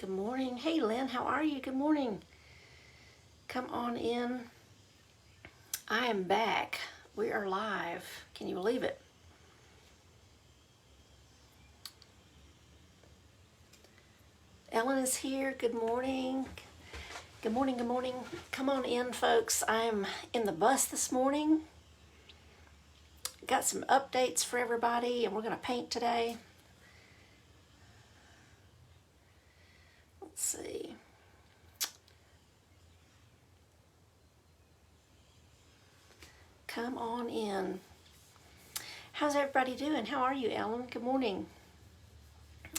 Good morning. Hey, Lynn, how are you? Good morning. Come on in. I am back. We are live. Can you believe it? Ellen is here. Good morning. Good morning, good morning. Come on in, folks. I'm in the bus this morning. Got some updates for everybody, and we're going to paint today. Let's see. Come on in. How's everybody doing? How are you, Ellen? Good morning.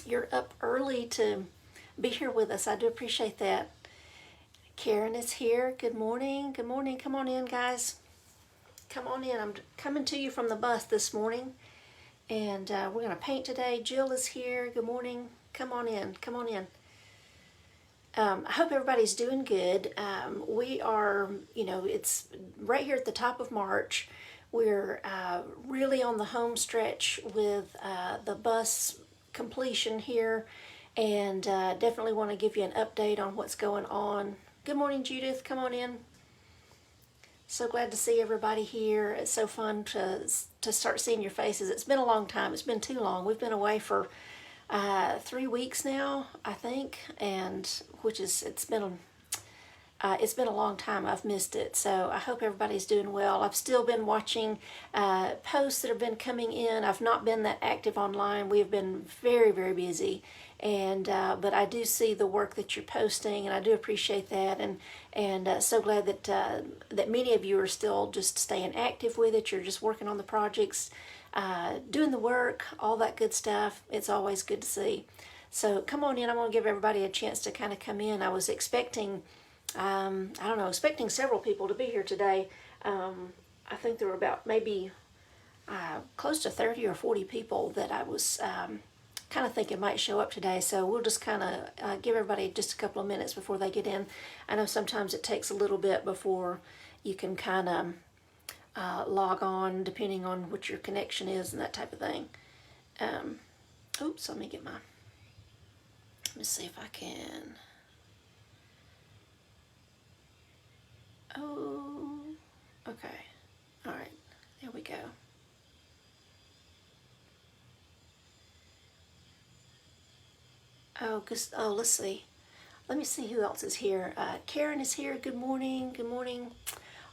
You're up early to be here with us. I do appreciate that. Karen is here. Good morning. Good morning. Come on in, guys. Come on in. I'm coming to you from the bus this morning, and we're going to paint today. Jill is here. Good morning. Come on in. Come on in. I hope everybody's doing good. We are, it's right here at the top of March. We're really on the home stretch with the bus completion here, and definitely want to give you an update on what's going on. Good morning, Judith. Come on in. So glad to see everybody here. It's so fun to start seeing your faces. It's been a long time. It's been too long. We've been away for 3 weeks now, I think, and it's been a long time. I've missed it, so I hope everybody's doing well. I've still been watching posts that have been coming in. I've not been that active online. We have been very, very busy, and but I do see the work that you're posting, and I do appreciate that, and so glad that that many of you are still just staying active with it. You're just working on the projects, doing the work, all that good stuff. It's always good to see. So come on in. I'm going to give everybody a chance to kind of come in. I was expecting, expecting several people to be here today. I think there were about maybe close to 30 or 40 people that I was kind of thinking might show up today. So we'll just kind of give everybody just a couple of minutes before they get in. I know sometimes it takes a little bit before you can kind of log on, depending on what your connection is and that type of thing. Let me see if I can. Oh, okay. All right, there we go. Let's see. Let me see who else is here. Karen is here. Good morning. Good morning.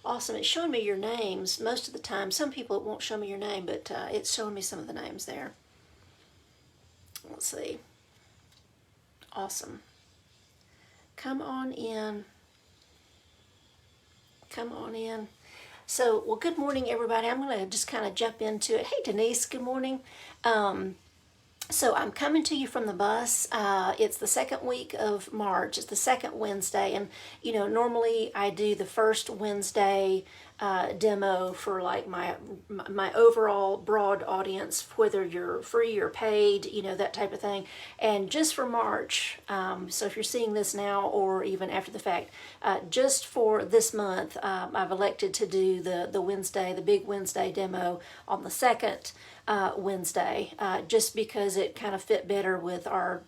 Awesome. It's showing me your names most of the time. Some people it won't show me your name, but it's showing me some of the names there. Let's see. Awesome. Come on in. Come on in. So, well, good morning, everybody. I'm going to just kind of jump into it. Hey, Denise, good morning. So I'm coming to you from the bus. It's the second week of March. It's the second Wednesday. And, normally I do the first Wednesday demo for like my overall broad audience, whether you're free or paid, that type of thing. And just for March, so if you're seeing this now or even after the fact, just for this month, I've elected to do the big Wednesday demo on the second Wednesday, just because it kind of fit better with our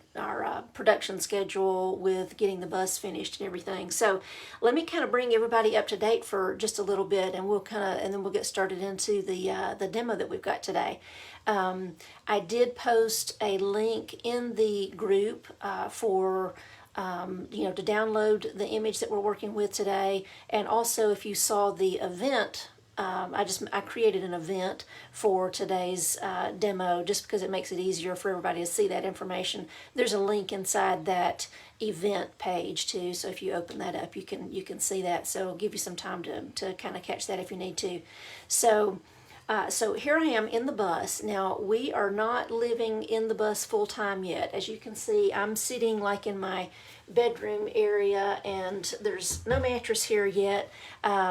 production schedule, with getting the bus finished and everything. So let me kind of bring everybody up to date for just a little bit, and then we'll get started into the demo that we've got today. I did post a link in the group for to download the image that we're working with today, and also if you saw the event. I created an event for today's demo just because it makes it easier for everybody to see that information. There's a link inside that event page too, so if you open that up, you can see that. So it'll give you some time to kind of catch that if you need to. So here I am in the bus. Now, we are not living in the bus full time yet. As you can see, I'm sitting like in my bedroom area, and there's no mattress here yet.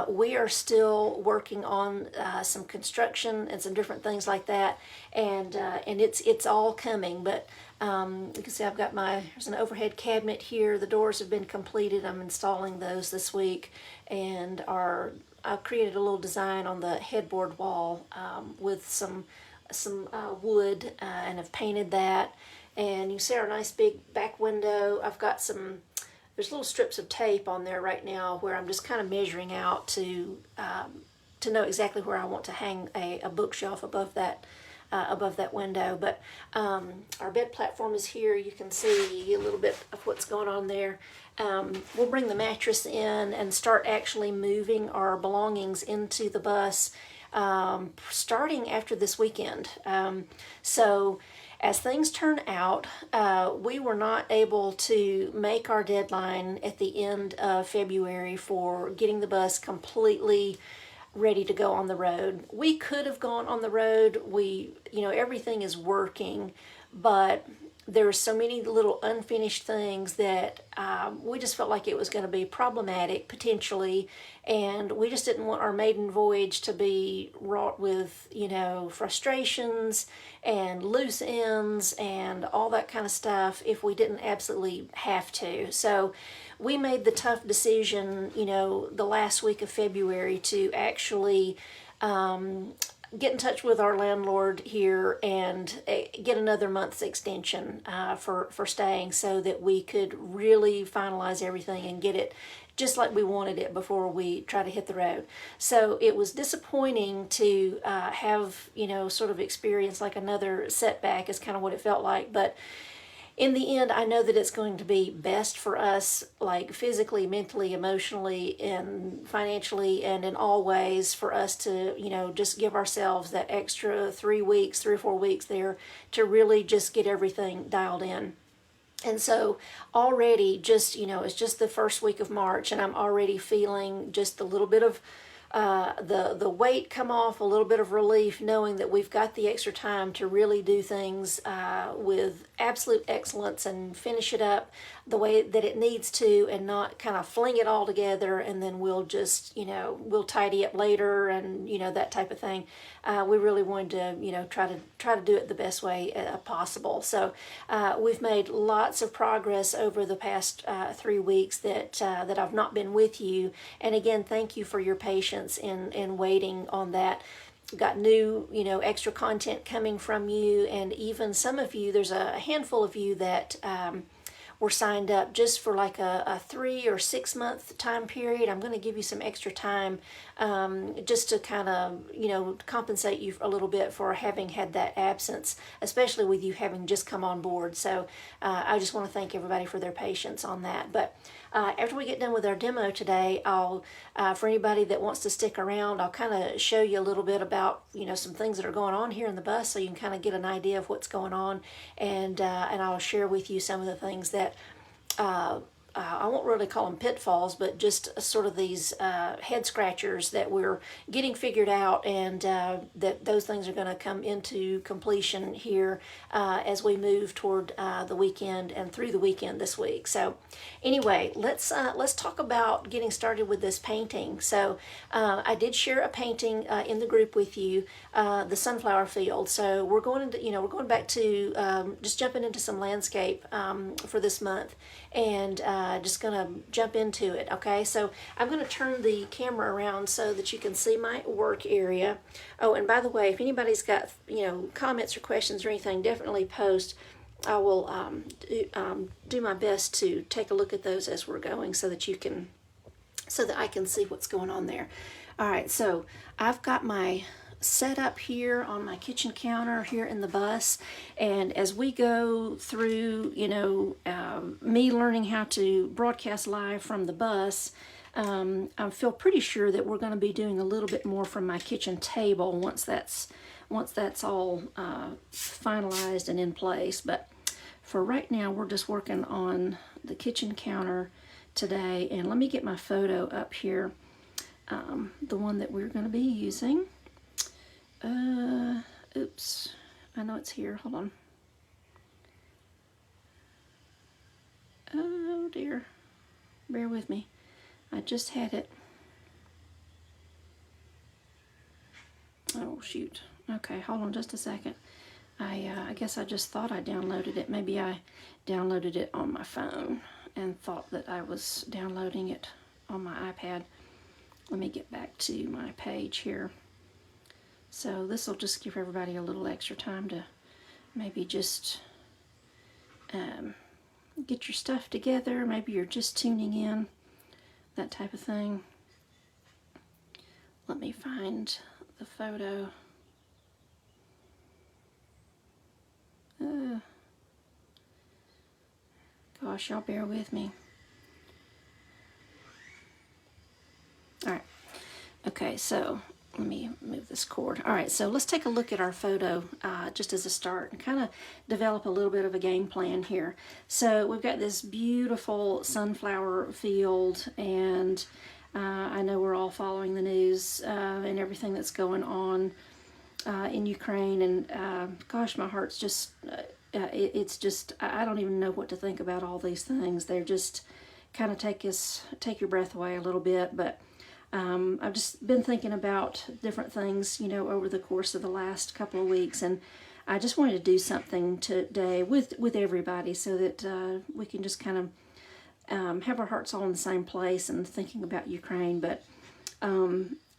We are still working on some construction and some different things like that, and it's all coming. But you can see I've got there's an overhead cabinet here. The doors have been completed. I'm installing those this week, and I've created a little design on the headboard wall with some wood, and have painted that. And you see our nice big back window. I've got there's little strips of tape on there right now where I'm just kind of measuring out to know exactly where I want to hang a bookshelf above that window. But our bed platform is here. You can see a little bit of what's going on there. We'll bring the mattress in and start actually moving our belongings into the bus starting after this weekend. So as things turn out, we were not able to make our deadline at the end of February for getting the bus completely ready to go on the road. We could have gone on the road. Everything is working, but there's so many little unfinished things that we just felt like it was going to be problematic potentially, and we just didn't want our maiden voyage to be wrought with frustrations and loose ends and all that kind of stuff if we didn't absolutely have to. So we made the tough decision, the last week of February to actually get in touch with our landlord here and get another month's extension for staying, so that we could really finalize everything and get it just like we wanted it before we try to hit the road. So it was disappointing to have sort of experience like another setback, is kind of what it felt like. But in the end, I know that it's going to be best for us, like physically, mentally, emotionally, and financially, and in all ways, for us to, just give ourselves that extra 3 weeks, 3 or 4 weeks there to really just get everything dialed in. And so already it's just the first week of March, and I'm already feeling just a little bit of the weight come off, a little bit of relief, knowing that we've got the extra time to really do things with absolute excellence and finish it up the way that it needs to, and not kind of fling it all together and then we'll just we'll tidy up later and that type of thing. We really wanted to try to do it the best way possible. So we've made lots of progress over the past 3 weeks that I've not been with you, and again, thank you for your patience in waiting on that. Got new, extra content coming from you, and even some of you, there's a handful of you that were signed up just for like a 3 or 6 month time period. I'm going to give you some extra time just to kind of, compensate you a little bit for having had that absence, especially with you having just come on board. So I just want to thank everybody for their patience on that. But after we get done with our demo today, I'll, for anybody that wants to stick around, I'll kind of show you a little bit about, some things that are going on here in the bus, so you can kind of get an idea of what's going on, and I'll share with you some of the things that I won't really call them pitfalls, but just sort of these head scratchers that we're getting figured out, and that those things are going to come into completion here as we move toward the weekend and through the weekend this week. So anyway, let's talk about getting started with this painting. So I did share a painting in the group with you, the sunflower field. So we're going back to just jumping into some landscape for this month, and just gonna jump into it. Okay, so I'm gonna turn the camera around so that you can see my work area. Oh, and by the way, if anybody's got comments or questions or anything, definitely post. I will do my best to take a look at those as we're going, so that I can see what's going on there. All right, so I've got my set up here on my kitchen counter here in the bus, and as we go through me learning how to broadcast live from the bus, I feel pretty sure that we're going to be doing a little bit more from my kitchen table once that's all finalized and in place. But for right now, we're just working on the kitchen counter today. And let me get my photo up here, the one that we're going to be using. Oops, I know it's here, hold on. Oh dear, bear with me, I just had it. Oh shoot, okay, hold on just a second. I guess I just thought I downloaded it. Maybe I downloaded it on my phone and thought that I was downloading it on my iPad. Let me get back to my page here. So this will just give everybody a little extra time to maybe just get your stuff together. Maybe you're just tuning in, that type of thing. Let me find the photo. Gosh, y'all bear with me. All right. Okay, so let me move this cord. All right, so let's take a look at our photo just as a start and kind of develop a little bit of a game plan here. So we've got this beautiful sunflower field, and I know we're all following the news and everything that's going on in Ukraine, and gosh, my heart's just, it's just, I don't even know what to think about all these things. They're just kind of take your breath away a little bit, but I've just been thinking about different things, you know, over the course of the last couple of weeks, and I just wanted to do something today with everybody so that we can just kind of have our hearts all in the same place and thinking about Ukraine. But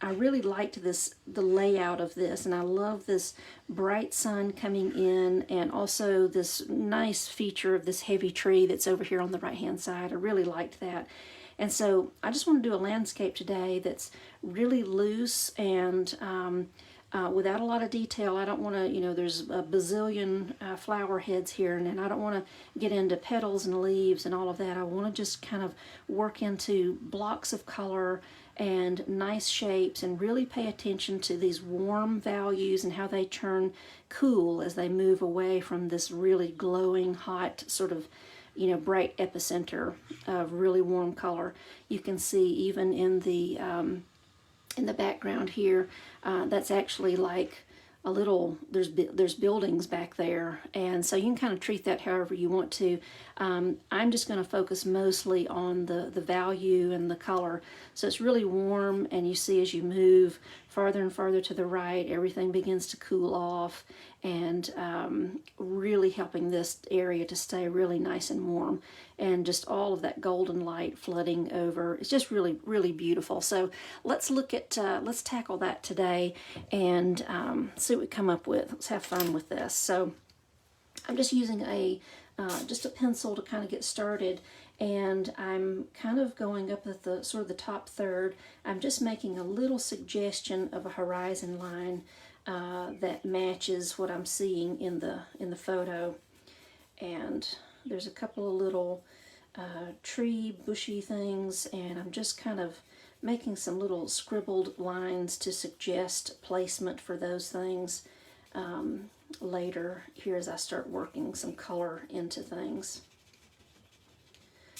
I really liked the layout of this, and I love this bright sun coming in, and also this nice feature of this heavy tree that's over here on the right hand side. I really liked that. And so I just want to do a landscape today that's really loose and without a lot of detail. I don't want to, you know, there's a bazillion flower heads here, and I don't want to get into petals and leaves and all of that. I want to just kind of work into blocks of color and nice shapes, and really pay attention to these warm values and how they turn cool as they move away from this really glowing, hot, sort of, you know, bright epicenter of really warm color. You can see even in the background here, that's actually like a little, there's buildings back there, and so you can kind of treat that however you want to. I'm just going to focus mostly on the value and the color. So it's really warm, and you see as you move farther and farther to the right, everything begins to cool off, and really helping this area to stay really nice and warm, and just all of that golden light flooding over. It's just really, really beautiful. So let's look at, let's tackle that today and see what we come up with. Let's have fun with this. So I'm just using just a pencil to kind of get started, and I'm kind of going up at the sort of the top third. I'm just making a little suggestion of a horizon line that matches what I'm seeing in the photo. And there's a couple of little tree bushy things, and I'm just kind of making some little scribbled lines to suggest placement for those things later here as I start working some color into things.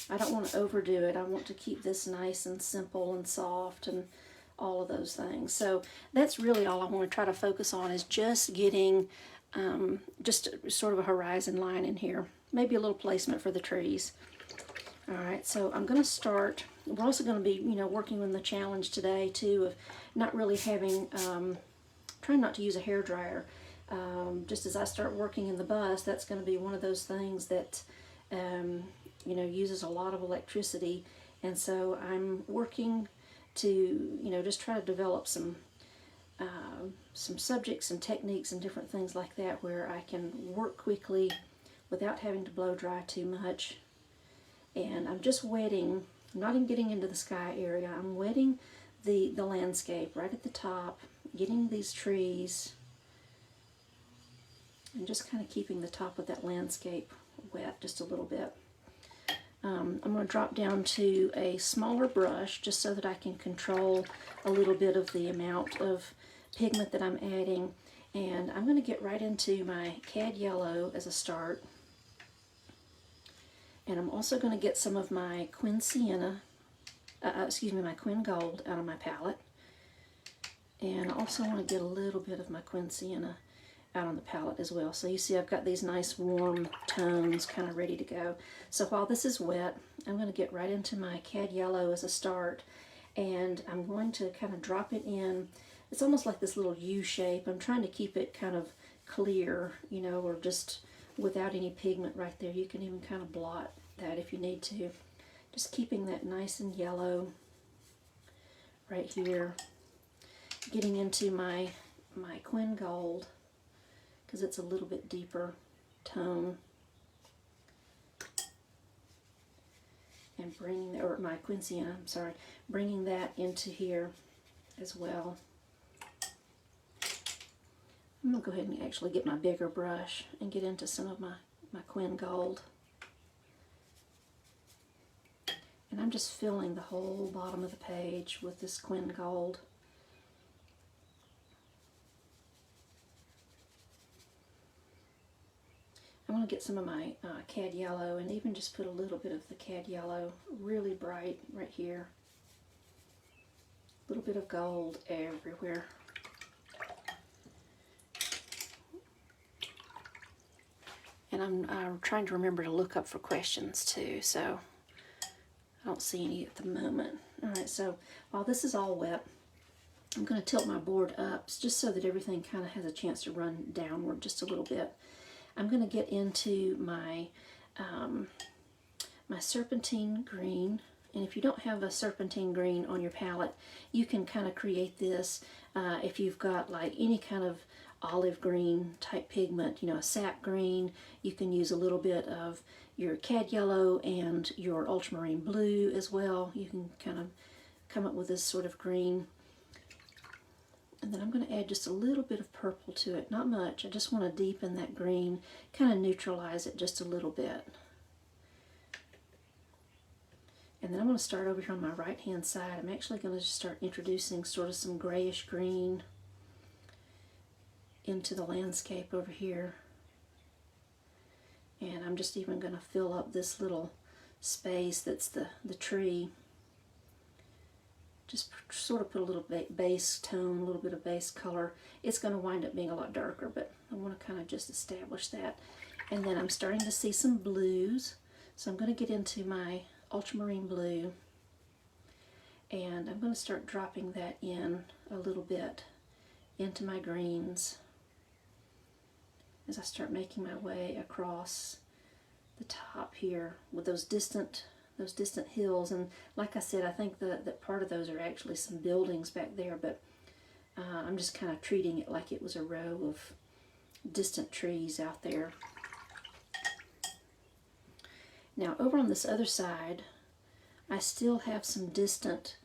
I don't want to overdo it. I want to keep this nice and simple and soft and all of those things. So that's really all I want to try to focus on, is just getting just sort of a horizon line in here. Maybe a little placement for the trees. All right, so I'm going to start. We're also going to be, you know, working on the challenge today too of not really having, trying not to use a hairdryer. Just as I start working in the bus, that's going to be one of those things that, you know, uses a lot of electricity. And so I'm working to, you know, just try to develop some subjects and techniques and different things like that where I can work quickly without having to blow dry too much. And I'm just wetting, not even getting into the sky area, I'm wetting the landscape right at the top, getting these trees, and just kind of keeping the top of that landscape wet just a little bit. I'm going to drop down to a smaller brush just so that I can control a little bit of the amount of pigment that I'm adding. And I'm going to get right into my Cad Yellow as a start. And I'm also going to get some of my Quin Sienna, my Quin Gold out of my palette. And I also want to get a little bit of my Quin Sienna out on the palette as well. So you see I've got these nice warm tones kind of ready to go. So while this is wet, I'm going to get right into my Cad Yellow as a start, and I'm going to kind of drop it in. It's almost like this little U shape. I'm trying to keep it kind of clear, you know, or just without any pigment right there. You can even kind of blot that if you need to. Just keeping that nice and yellow right here. Getting into my Quin Gold, because it's a little bit deeper tone. and bringing, or my quince sienna, I'm sorry, bringing that into here as well. I'm going to go ahead and actually get my bigger brush and get into some of my Quin Gold. And I'm just filling the whole bottom of the page with this Quin Gold. I'm going to get some of my Cad Yellow and even just put a little bit of the Cad Yellow really bright right here. A little bit of gold everywhere. And I'm trying to remember to look up for questions too, so I don't see any at the moment. Alright, so while this is all wet, I'm going to tilt my board up just so that everything kind of has a chance to run downward just a little bit. I'm going to get into my my serpentine green, and if you don't have a serpentine green on your palette, you can kind of create this if you've got like any kind of olive green type pigment, you know, a sap green. You can use a little bit of your Cad Yellow and your ultramarine blue as well. You can kind of come up with this sort of green. And then I'm going to add just a little bit of purple to it, not much. I just want to deepen that green, kind of neutralize it just a little bit. And then I'm going to start over here on my right hand side. I'm actually going to just start introducing sort of some grayish green into the landscape over here. And I'm just even going to fill up this little space that's the tree. Just sort of put a little base tone, a little bit of base color. It's going to wind up being a lot darker, but I want to kind of just establish that. And then I'm starting to see some blues. So I'm going to get into my ultramarine blue. And I'm going to start dropping that in a little bit into my greens as I start making my way across the top here with those distant hills. And like I said, I think that part of those are actually some buildings back there, but I'm just kind of treating it like it was a row of distant trees out there. Now over on this other side, I still have some distant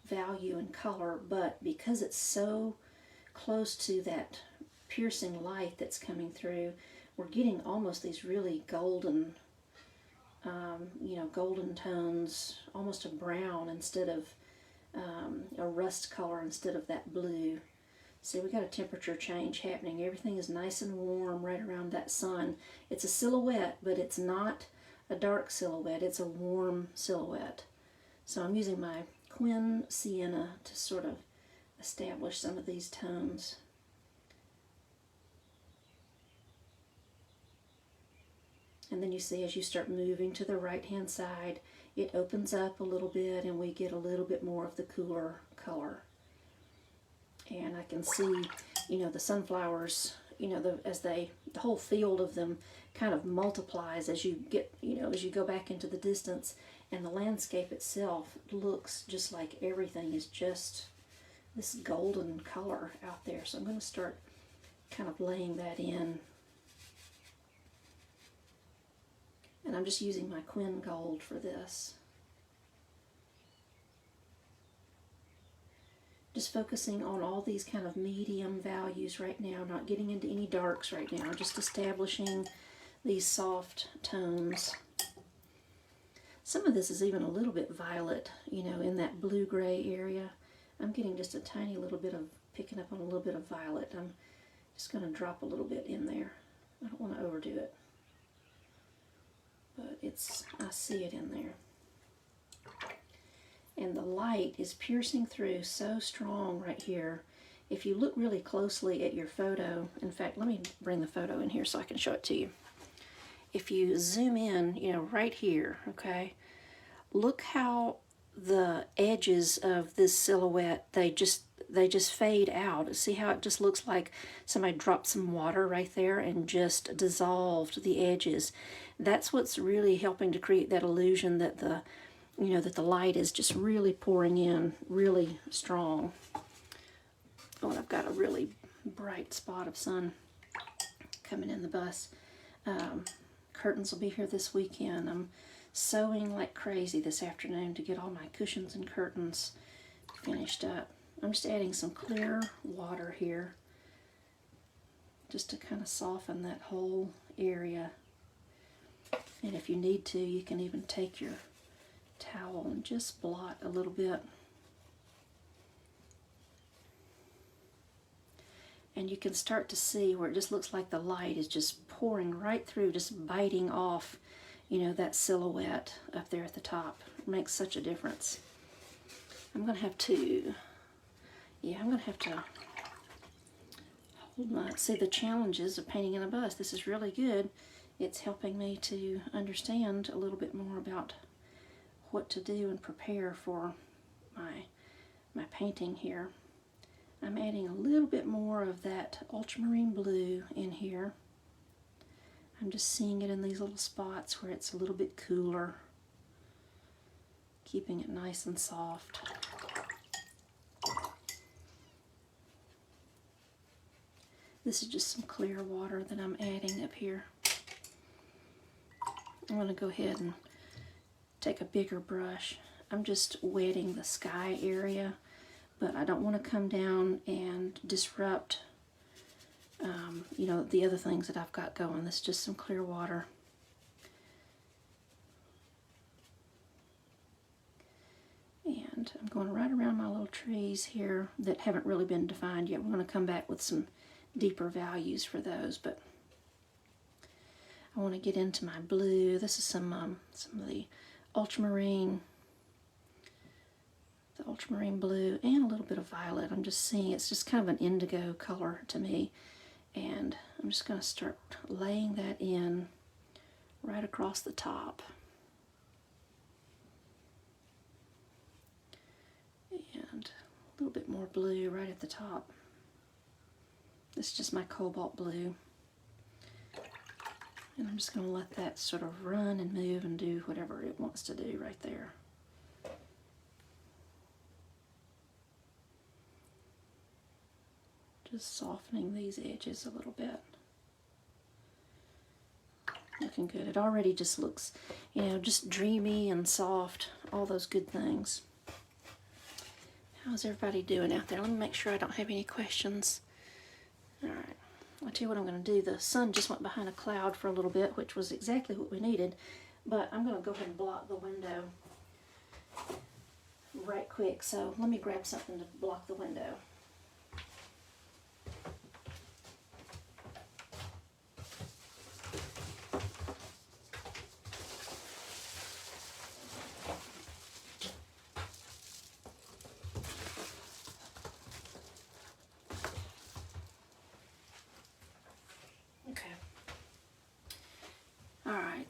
value and color, but because it's so close to that piercing light that's coming through, we're getting almost these really golden, you know, golden tones, almost a brown instead of a rust color instead of that blue. See, we got a temperature change happening. Everything is nice and warm right around that sun. It's a silhouette, but it's not a dark silhouette. It's a warm silhouette. So I'm using my Quin Sienna to sort of establish some of these tones. And then you see as you start moving to the right hand side, it opens up a little bit and we get a little bit more of the cooler color. And I can see, you know, the sunflowers, you know, the whole field of them kind of multiplies as you get, you know, as you go back into the distance, and the landscape itself looks just like everything is just this golden color out there. So I'm going to start kind of laying that in. And I'm just using my Quin Gold for this. Just focusing on all these kind of medium values right now, not getting into any darks right now, just establishing these soft tones. Some of this is even a little bit violet, you know, in that blue-gray area. I'm getting just a tiny little bit of, picking up on a little bit of violet. I'm just going to drop a little bit in there. I don't want to overdo it. But I see it in there. And the light is piercing through so strong right here. If you look really closely at your photo, in fact, let me bring the photo in here so I can show it to you. If you zoom in, you know, right here, okay, look how the edges of this silhouette, they just fade out. See how it just looks like somebody dropped some water right there and just dissolved the edges. That's what's really helping to create that illusion that the, you know, that the light is just really pouring in really strong. Oh, and I've got a really bright spot of sun coming in the bus. Curtains will be here this weekend. I'm sewing like crazy this afternoon to get all my cushions and curtains finished up. I'm just adding some clear water here just to kind of soften that whole area. And if you need to, you can even take your towel and just blot a little bit. And you can start to see where it just looks like the light is just pouring right through, just biting off, you know, that silhouette up there at the top. It makes such a difference. I'm going to have to, I'm going to have to hold my, see the challenges of painting in a bus. This is really good. It's helping me to understand a little bit more about what to do and prepare for my painting here. I'm adding a little bit more of that ultramarine blue in here. I'm just seeing it in these little spots where it's a little bit cooler, keeping it nice and soft. This is just some clear water that I'm adding up here. I'm going to go ahead and take a bigger brush. I'm just wetting the sky area, but I don't want to come down and disrupt you know, the other things that I've got going. This is just some clear water. And I'm going right around my little trees here that haven't really been defined yet. We're going to come back with some deeper values for those, but I want to get into my blue. This is some of the ultramarine blue and a little bit of violet. I'm just seeing it's just kind of an indigo color to me, and I'm just going to start laying that in right across the top. And a little bit more blue right at the top. This is just my cobalt blue. And I'm just going to let that sort of run and move and do whatever it wants to do right there. Just softening these edges a little bit. Looking good. It already just looks, you know, just dreamy and soft. All those good things. How's everybody doing out there? Let me make sure I don't have any questions. All right. I'll tell you what I'm going to do. The sun just went behind a cloud for a little bit, which was exactly what we needed. But I'm going to go ahead and block the window right quick. So let me grab something to block the window.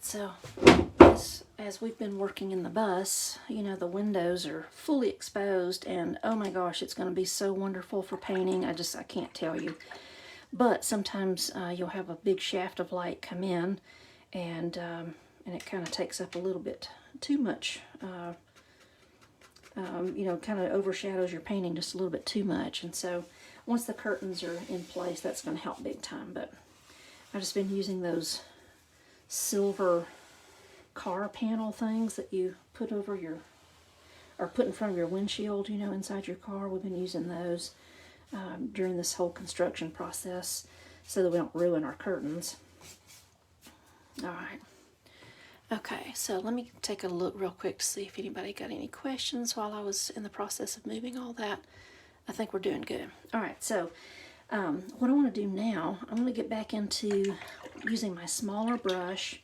So, as we've been working in the bus, you know, the windows are fully exposed, and oh my gosh, it's going to be so wonderful for painting. I can't tell you. But sometimes you'll have a big shaft of light come in, and it kind of takes up a little bit too much, you know, kind of overshadows your painting just a little bit too much. And so once the curtains are in place, that's going to help big time. But I've just been using those silver car panel things that you put over your, or put in front of your windshield, you know, inside your car. We've been using those during this whole construction process so that we don't ruin our curtains. All right. Okay, so let me take a look real quick to see if anybody got any questions while I was in the process of moving all that. I think we're doing good. All right, so what I want to do now, I'm going to get back into using my smaller brush,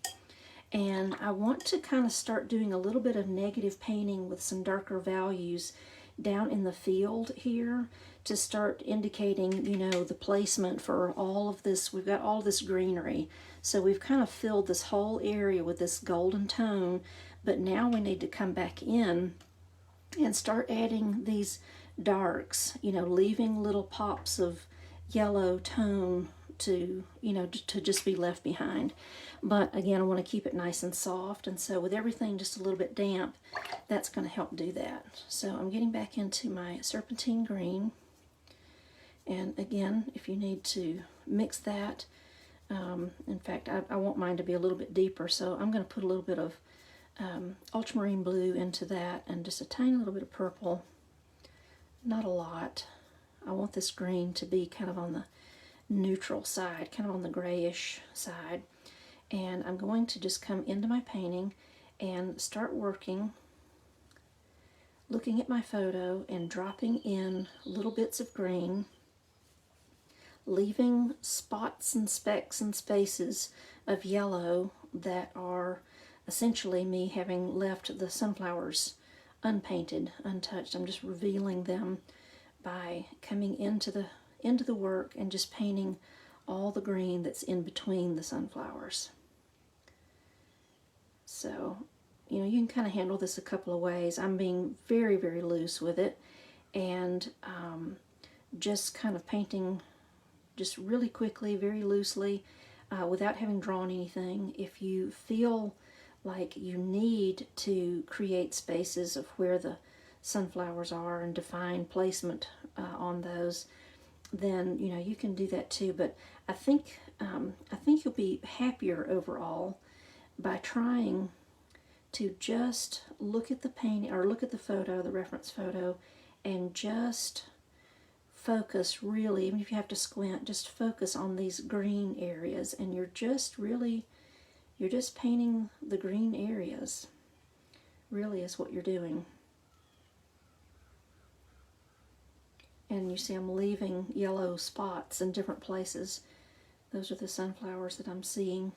and I want to kind of start doing a little bit of negative painting with some darker values down in the field here to start indicating, you know, the placement for all of this. We've got all this greenery, so we've kind of filled this whole area with this golden tone, but now we need to come back in and start adding these darks, you know, leaving little pops of yellow tone to, you know, to just be left behind. But again, I want to keep it nice and soft, and so with everything just a little bit damp, that's going to help do that. So I'm getting back into my serpentine green, and again, if you need to mix that, in fact, I want mine to be a little bit deeper, so I'm going to put a little bit of ultramarine blue into that, and just a tiny little bit of purple. Not a lot. I want this green to be kind of on the neutral side, kind of on the grayish side. And I'm going to just come into my painting and start working, looking at my photo and dropping in little bits of green, leaving spots and specks and spaces of yellow that are essentially me having left the sunflowers unpainted, untouched. I'm just revealing them by coming into the work and just painting all the green that's in between the sunflowers. So, you know, you can kind of handle this a couple of ways. I'm being very, very loose with it, and just kind of painting just really quickly, very loosely, without having drawn anything. If you feel like you need to create spaces of where the sunflowers are and define placement on those, then you know you can do that too. But I think you'll be happier overall by trying to just look at the painting or look at the photo, the reference photo, and just focus really, even if you have to squint, just focus on these green areas, and you're just painting the green areas, really is what you're doing. And you see I'm leaving yellow spots in different places. Those are the sunflowers that I'm seeing.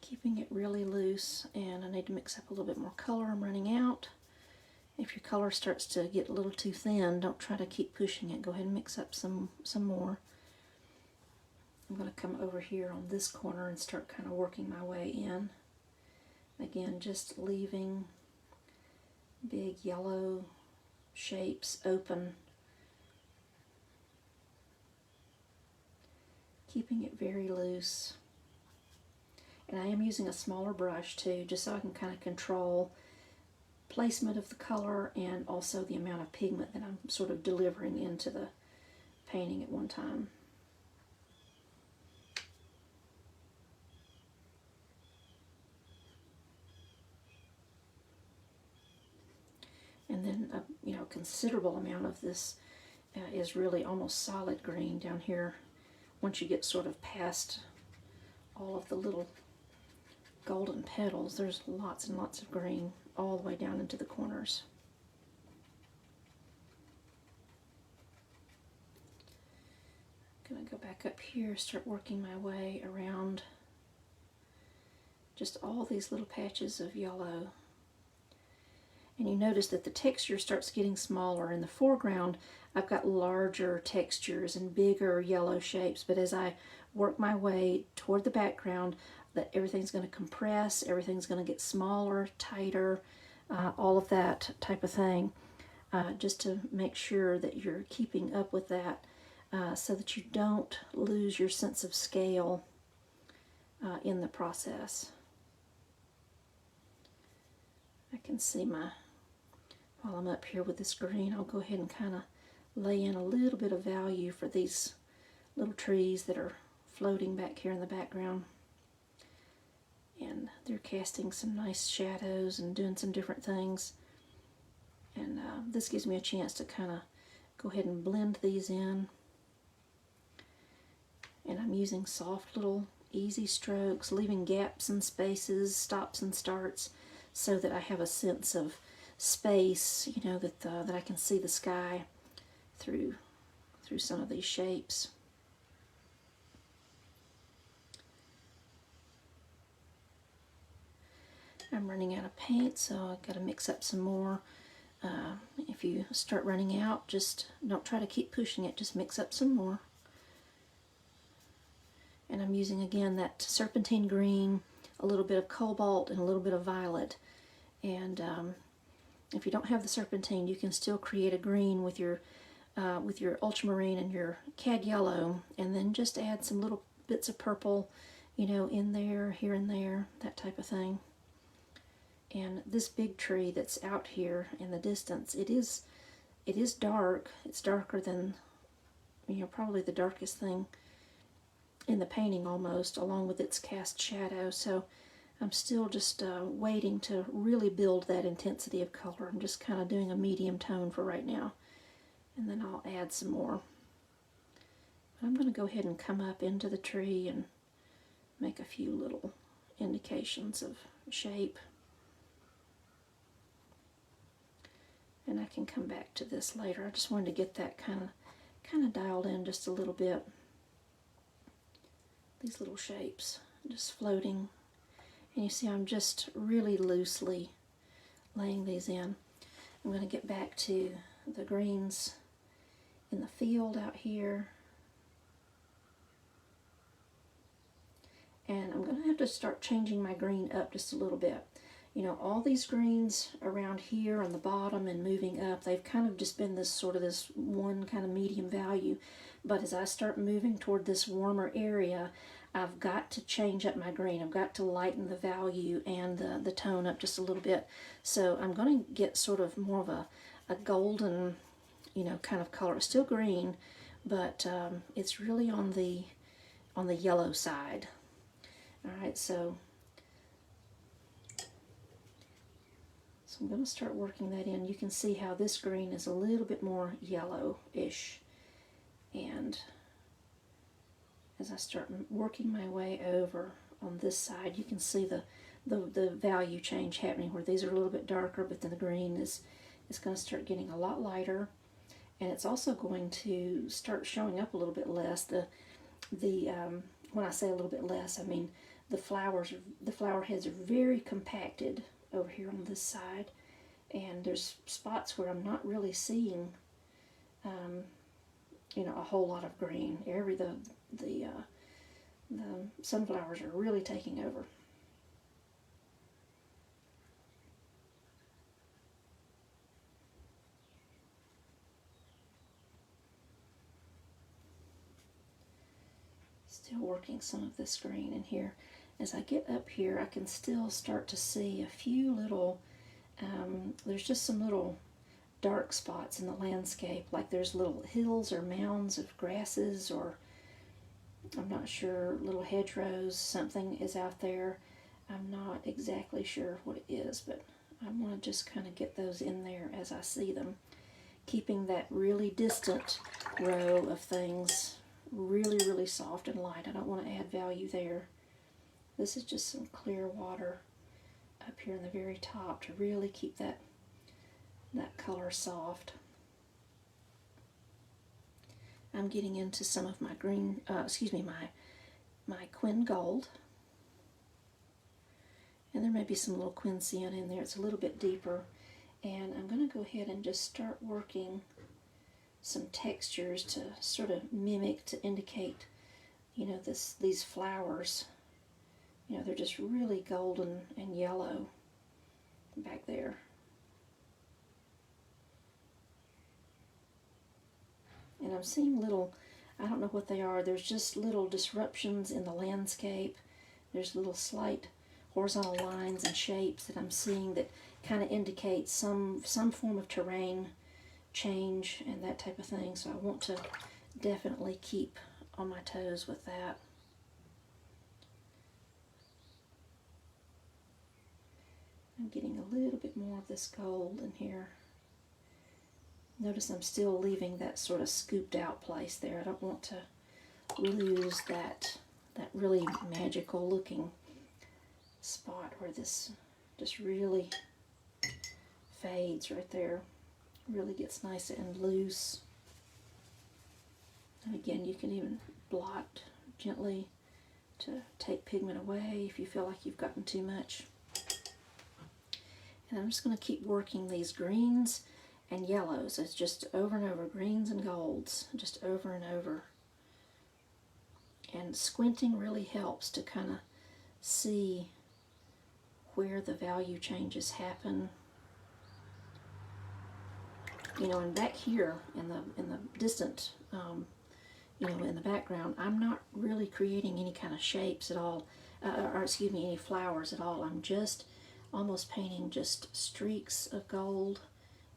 Keeping it really loose, and I need to mix up a little bit more color. I'm running out. If your color starts to get a little too thin, don't try to keep pushing it. Go ahead and mix up some more. I'm going to come over here on this corner and start kind of working my way in. Again, just leaving big yellow shapes open. Keeping it very loose. And I am using a smaller brush too, just so I can kind of control placement of the color and also the amount of pigment that I'm sort of delivering into the painting at one time. And then you know, a considerable amount of this is really almost solid green down here. Once you get sort of past all of the little golden petals, there's lots and lots of green all the way down into the corners. I'm going to go back up here, start working my way around just all these little patches of yellow. And you notice that the texture starts getting smaller. In the foreground, I've got larger textures and bigger yellow shapes, but as I work my way toward the background, that everything's going to compress, everything's going to get smaller, tighter, all of that type of thing, just to make sure that you're keeping up with that, so that you don't lose your sense of scale in the process. I can see while I'm up here with this green, I'll go ahead and kind of lay in a little bit of value for these little trees that are floating back here in the background. And they're casting some nice shadows and doing some different things. And this gives me a chance to kind of go ahead and blend these in. And I'm using soft little easy strokes, leaving gaps and spaces, stops and starts, so that I have a sense of space, you know, that I can see the sky through some of these shapes. I'm running out of paint, so I've got to mix up some more. If you start running out, just don't try to keep pushing it, just mix up some more. And I'm using again that serpentine green, a little bit of cobalt, and a little bit of violet. And if you don't have the serpentine, you can still create a green with your ultramarine and your Cad Yellow, and then just add some little bits of purple, you know, in there, here and there, that type of thing. And this big tree that's out here in the distance, it is dark. It's darker than, you know, probably the darkest thing in the painting almost, along with its cast shadow. So I'm still just waiting to really build that intensity of color. I'm just kind of doing a medium tone for right now, and then I'll add some more. I'm going to go ahead and come up into the tree and make a few little indications of shape. And I can come back to this later. I just wanted to get that kind of dialed in just a little bit. These little shapes just floating. And you see I'm just really loosely laying these in. I'm going to get back to the greens in the field out here. And I'm going to have to start changing my green up just a little bit. You know, all these greens around here on the bottom and moving up, they've kind of just been this sort of this one kind of medium value. But as I start moving toward this warmer area, I've got to change up my green. I've got to lighten the value and the tone up just a little bit. So I'm going to get sort of more of a golden, you know, kind of color. It's still green, but it's really on the yellow side. All right, so I'm going to start working that in. You can see how this green is a little bit more yellow-ish. And as I start working my way over on this side, you can see the value change happening, where these are a little bit darker, but then the green is going to start getting a lot lighter. And it's also going to start showing up a little bit less. When I say a little bit less, I mean the flower heads are very compacted over here on this side, and there's spots where I'm not really seeing you know, a whole lot of green. The sunflowers are really taking over. Still working some of this green in here. As I get up here, I can still start to see a few little, there's just some little dark spots in the landscape, like there's little hills or mounds of grasses, or I'm not sure, little hedgerows, something is out there. I'm not exactly sure what it is, but I want to just kind of get those in there as I see them, keeping that really distant row of things really, really soft and light. I don't want to add value there. This is just some clear water up here in the very top to really keep that color soft. I'm getting into some of my green, my Quin Gold. And there may be some little quinceanth in there. It's a little bit deeper. And I'm going to go ahead and just start working some textures to sort of mimic, to indicate, you know, these flowers. You know, they're just really golden and yellow back there. And I'm seeing little, I don't know what they are, there's just little disruptions in the landscape. There's little slight horizontal lines and shapes that I'm seeing that kind of indicate some form of terrain change and that type of thing. So I want to definitely keep on my toes with that. I'm getting a little bit more of this gold in here. Notice I'm still leaving that sort of scooped out place there. I don't want to lose that really magical looking spot where this just really fades right there. Really gets nice and loose. And again, you can even blot gently to take pigment away if you feel like you've gotten too much. And I'm just going to keep working these greens and yellows. It's just over and over, greens and golds, just over and over. And squinting really helps to kind of see where the value changes happen. You know, and back here in the distant, you know, in the background, I'm not really creating any kind of shapes at all, or excuse me, any flowers at all. I'm just almost painting just streaks of gold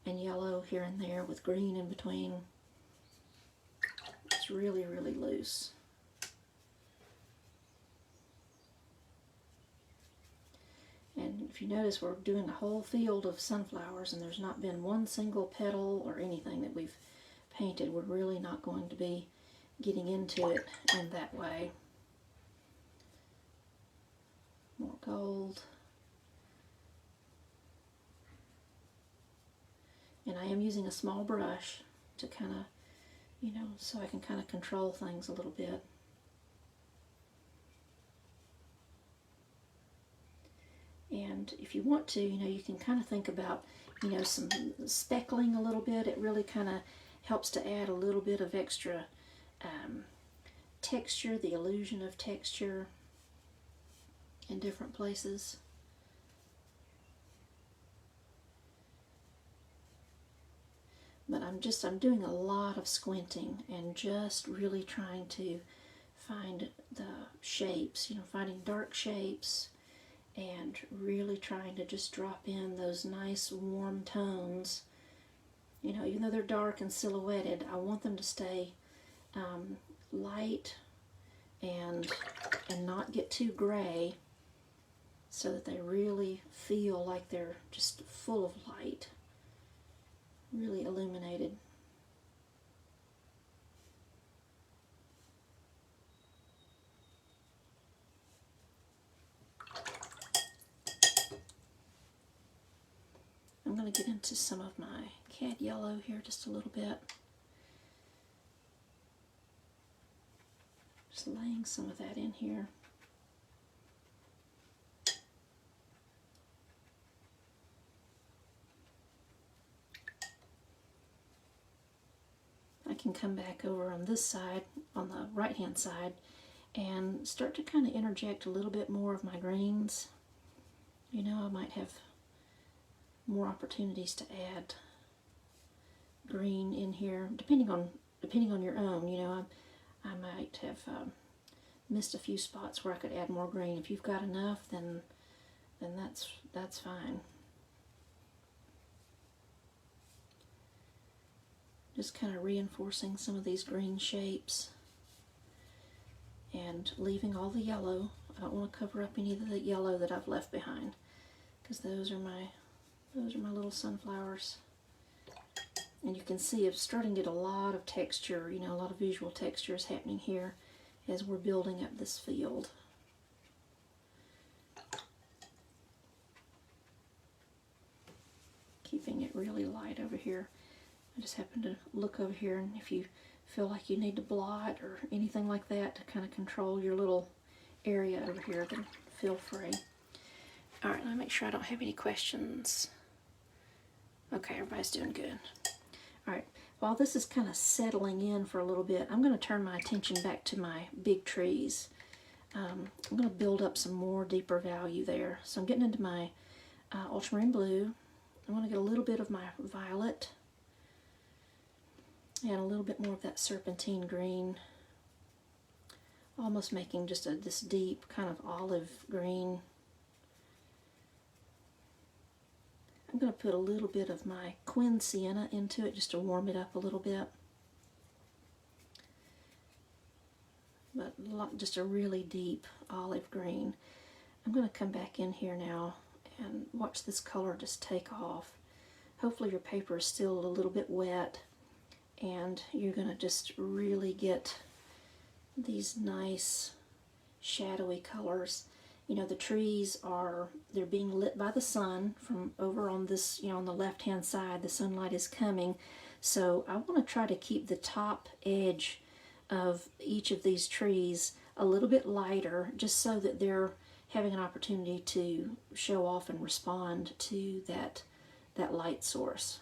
and yellow here and there with green in between. It's really, really loose. if you notice, we're doing a whole field of sunflowers and there's not been one single petal or anything that we've painted. We're really not going to be getting into it in that way. More gold. And I am using a small brush to kind of, you know, so I can kind of control things a little bit. And if you want to, you know, you can kind of think about, you know, some speckling a little bit. It really kind of helps to add a little bit of extra texture, the illusion of texture in different places. But I'm doing a lot of squinting and just really trying to find the shapes, you know, finding dark shapes and really trying to just drop in those nice warm tones. You know, even though they're dark and silhouetted, I want them to stay light and not get too gray, so that they really feel like they're just full of light, really illuminated. I'm going to get into some of my Cad Yellow here just a little bit. Just laying some of that in here. I can come back over on this side, on the right hand side, and start to kind of interject a little bit more of my greens. You know, I might have more opportunities to add green in here, depending on your own. You know, I might have missed a few spots where I could add more green. If you've got enough, then that's fine. Just kind of reinforcing some of these green shapes and leaving all the yellow. I don't want to cover up any of the yellow that I've left behind, because those are my little sunflowers. And you can see I'm starting to get a lot of texture, you know, a lot of visual texture is happening here as we're building up this field. Keeping it really light over here. I just happen to look over here, and if you feel like you need to blot or anything like that to kind of control your little area over here, then feel free. All right, let me make sure I don't have any questions. Okay, everybody's doing good. All right, while this is kind of settling in for a little bit, I'm going to turn my attention back to my big trees. I'm going to build up some more deeper value there. So I'm getting into my ultramarine blue. I want to get a little bit of my violet and a little bit more of that serpentine green, almost making just this deep kind of olive green. I'm going to put a little bit of my Quin Sienna into it just to warm it up a little bit. But just a really deep olive green. I'm going to come back in here now and watch this color just take off. Hopefully your paper is still a little bit wet, and you're going to just really get these nice shadowy colors. You know, the trees they're being lit by the sun from over on this, you know, on the left hand side. The sunlight is coming, so I want to try to keep the top edge of each of these trees a little bit lighter, just so that they're having an opportunity to show off and respond to that light source.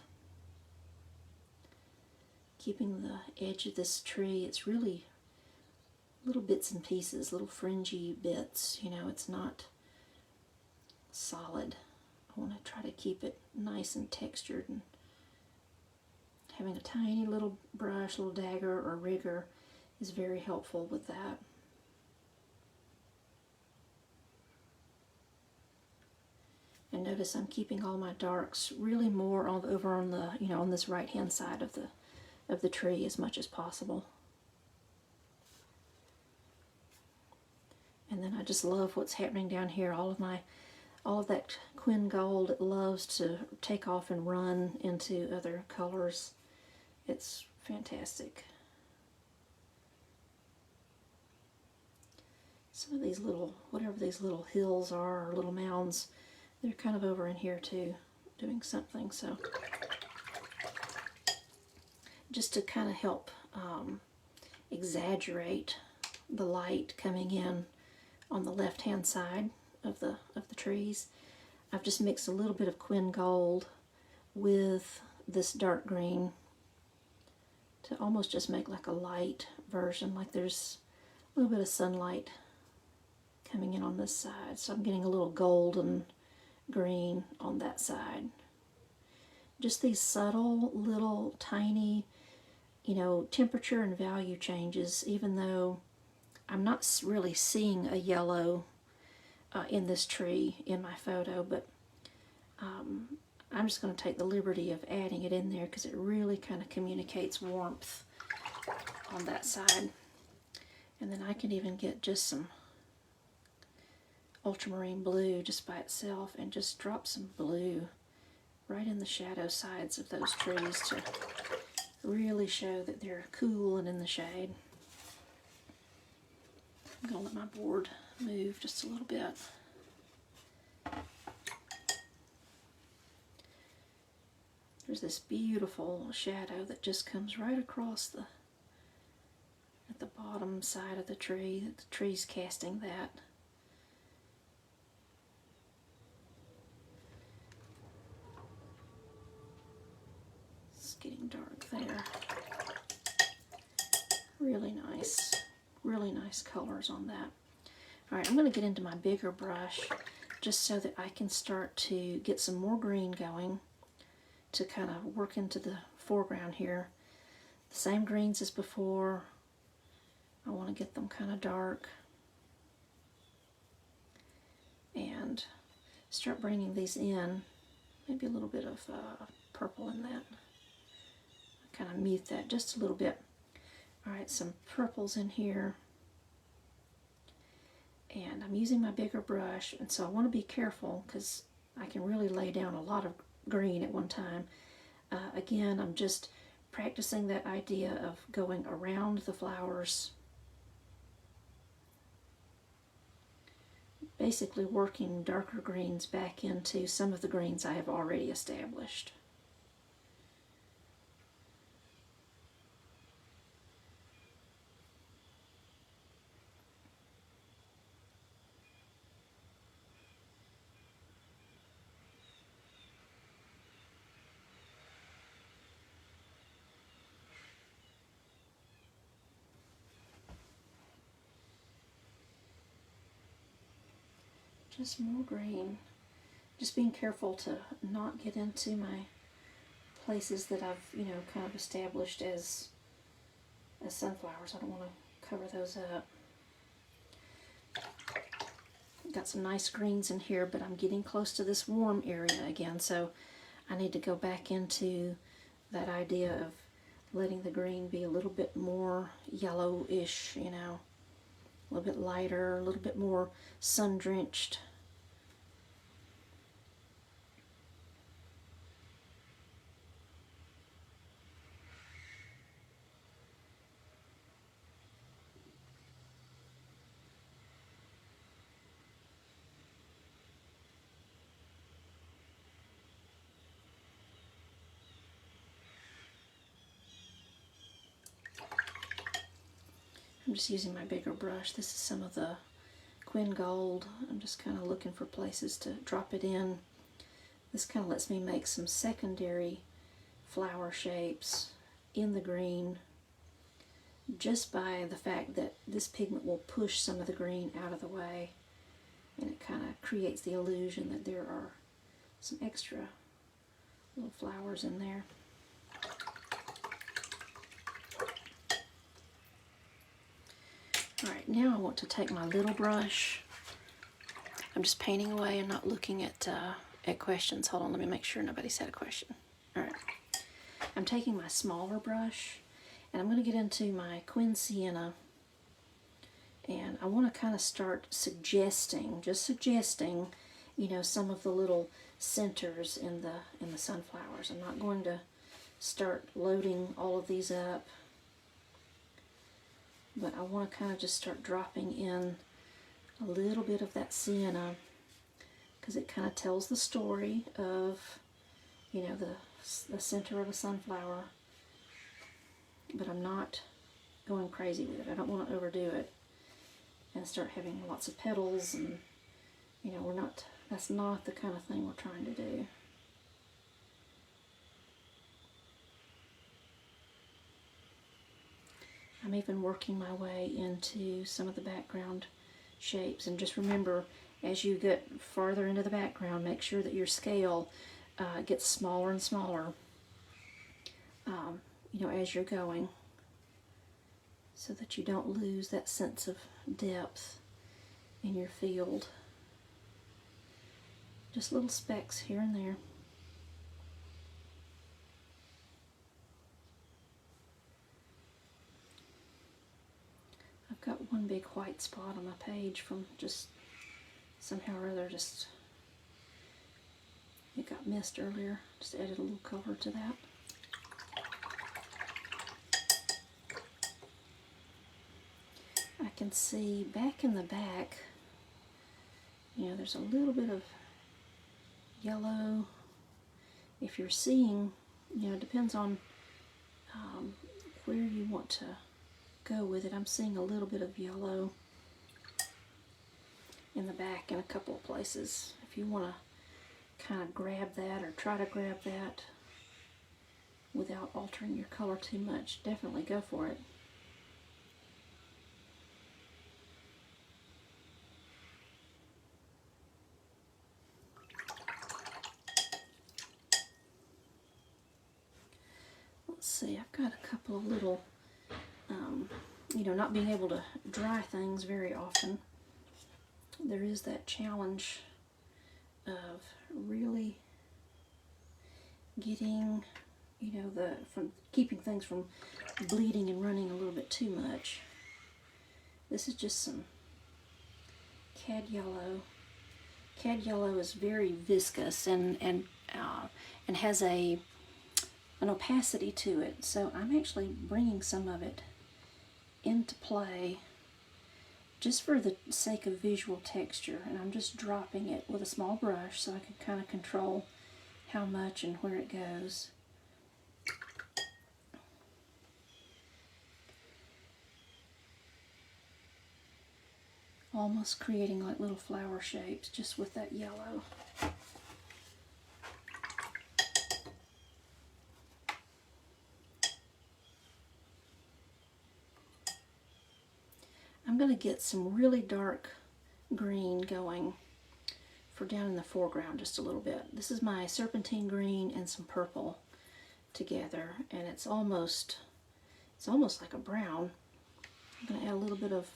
Keeping the edge of this tree, it's really little bits and pieces, little fringy bits, you know, it's not solid. I want to try to keep it nice and textured, and having a tiny little brush, little dagger or rigger is very helpful with that. And notice I'm keeping all my darks really more over on the, you know, on this right hand side of the tree as much as possible. And then I just love what's happening down here. All of my all of that Quin Gold, it loves to take off and run into other colors. It's fantastic. Some of these little, whatever these little hills are, or little mounds, they're kind of over in here too, doing something. So just to kind of help exaggerate the light coming in on the left hand side of the trees, I've just mixed a little bit of Quin Gold with this dark green to almost just make like a light version, like there's a little bit of sunlight coming in on this side. So I'm getting a little golden green on that side. Just these subtle little tiny, you know, temperature and value changes, even though I'm not really seeing a yellow in this tree in my photo, but I'm just going to take the liberty of adding it in there because it really kind of communicates warmth on that side. And then I can even get just some ultramarine blue just by itself and just drop some blue right in the shadow sides of those trees to really show that they're cool and in the shade. I'm going to let my board move just a little bit. There's this beautiful shadow that just comes right across at the bottom side of the tree. The tree's casting that. It's getting dark there. Really nice colors on that. Alright, I'm going to get into my bigger brush just so that I can start to get some more green going to kind of work into the foreground here. The same greens as before. I want to get them kind of dark and start bringing these in. Maybe a little bit of purple in that. Kind of mute that just a little bit. Alright, some purples in here. And I'm using my bigger brush, and so I want to be careful because I can really lay down a lot of green at one time. Again, I'm just practicing that idea of going around the flowers, basically working darker greens back into some of the greens I have already established. Just more green. Just being careful to not get into my places that I've, you know, kind of established as sunflowers. I don't want to cover those up. Got some nice greens in here, but I'm getting close to this warm area again, so I need to go back into that idea of letting the green be a little bit more yellowish, you know, a little bit lighter, a little bit more sun-drenched. I'm just using my bigger brush. This is some of the Quin Gold. I'm just kind of looking for places to drop it in. This kind of lets me make some secondary flower shapes in the green just by the fact that this pigment will push some of the green out of the way, and it kind of creates the illusion that there are some extra little flowers in there. Alright, now I want to take my little brush. I'm just painting away and not looking at questions. Hold on, let me make sure nobody's had a question. Alright, I'm taking my smaller brush and I'm going to get into my Quin Sienna, and I want to kind of start suggesting, just suggesting, some of the little centers in the sunflowers. I'm not going to start loading all of these up, but I want to kind of just start dropping in a little bit of that sienna, because it kind of tells the story of, the center of a sunflower. But I'm not going crazy with it. I don't want to overdo it and start having lots of petals, and that's not the kind of thing we're trying to do. I'm even working my way into some of the background shapes, and just remember, as you get farther into the background, make sure that your scale gets smaller and smaller, as you're going, so that you don't lose that sense of depth in your field. Just little specks here and there. I've got one big white spot on my page from just somehow or other, it got missed earlier. Just added a little color to that. I can see back in the back, there's a little bit of yellow. If you're seeing, it depends on where you want to go with it. I'm seeing a little bit of yellow in the back in a couple of places. If you want to kind of grab that, or try to grab that without altering your color too much, definitely go for it. Let's see, I've got a couple of little, not being able to dry things very often. There is that challenge of really getting, from keeping things from bleeding and running a little bit too much. This is just some Cad Yellow. Cad Yellow is very viscous and has an opacity to it. So I'm actually bringing some of it into play just for the sake of visual texture, and I'm just dropping it with a small brush so I can kind of control how much and where it goes. Almost creating like little flower shapes just with that yellow. I'm going to get some really dark green going for down in the foreground just a little bit. This is my serpentine green and some purple together, and it's almost like a brown. I'm going to add a little bit of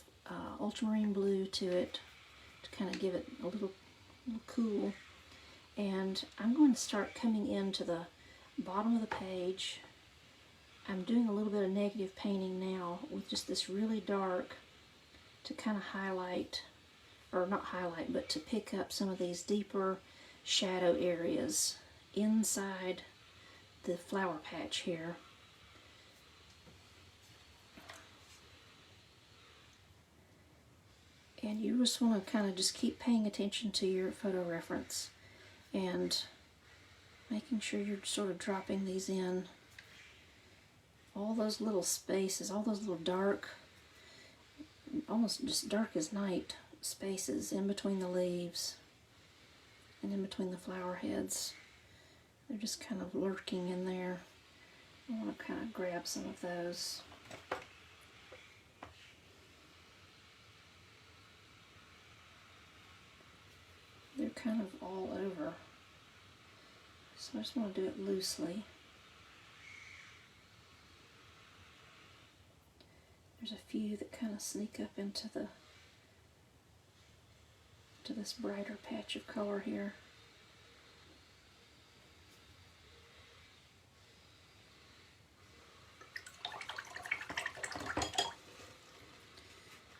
ultramarine blue to it to kind of give it a little cool. And I'm going to start coming into the bottom of the page. I'm doing a little bit of negative painting now with just this really dark, to kind of highlight, or not highlight, but to pick up some of these deeper shadow areas inside the flower patch here. And you just want to kind of just keep paying attention to your photo reference and making sure you're sort of dropping these in. All those little spaces, all those little dark, almost just dark as night spaces in between the leaves and in between the flower heads. They're just kind of lurking in there. I want to kind of grab some of those. They're kind of all over, so I just want to do it loosely. There's a few that kind of sneak up into this brighter patch of color here.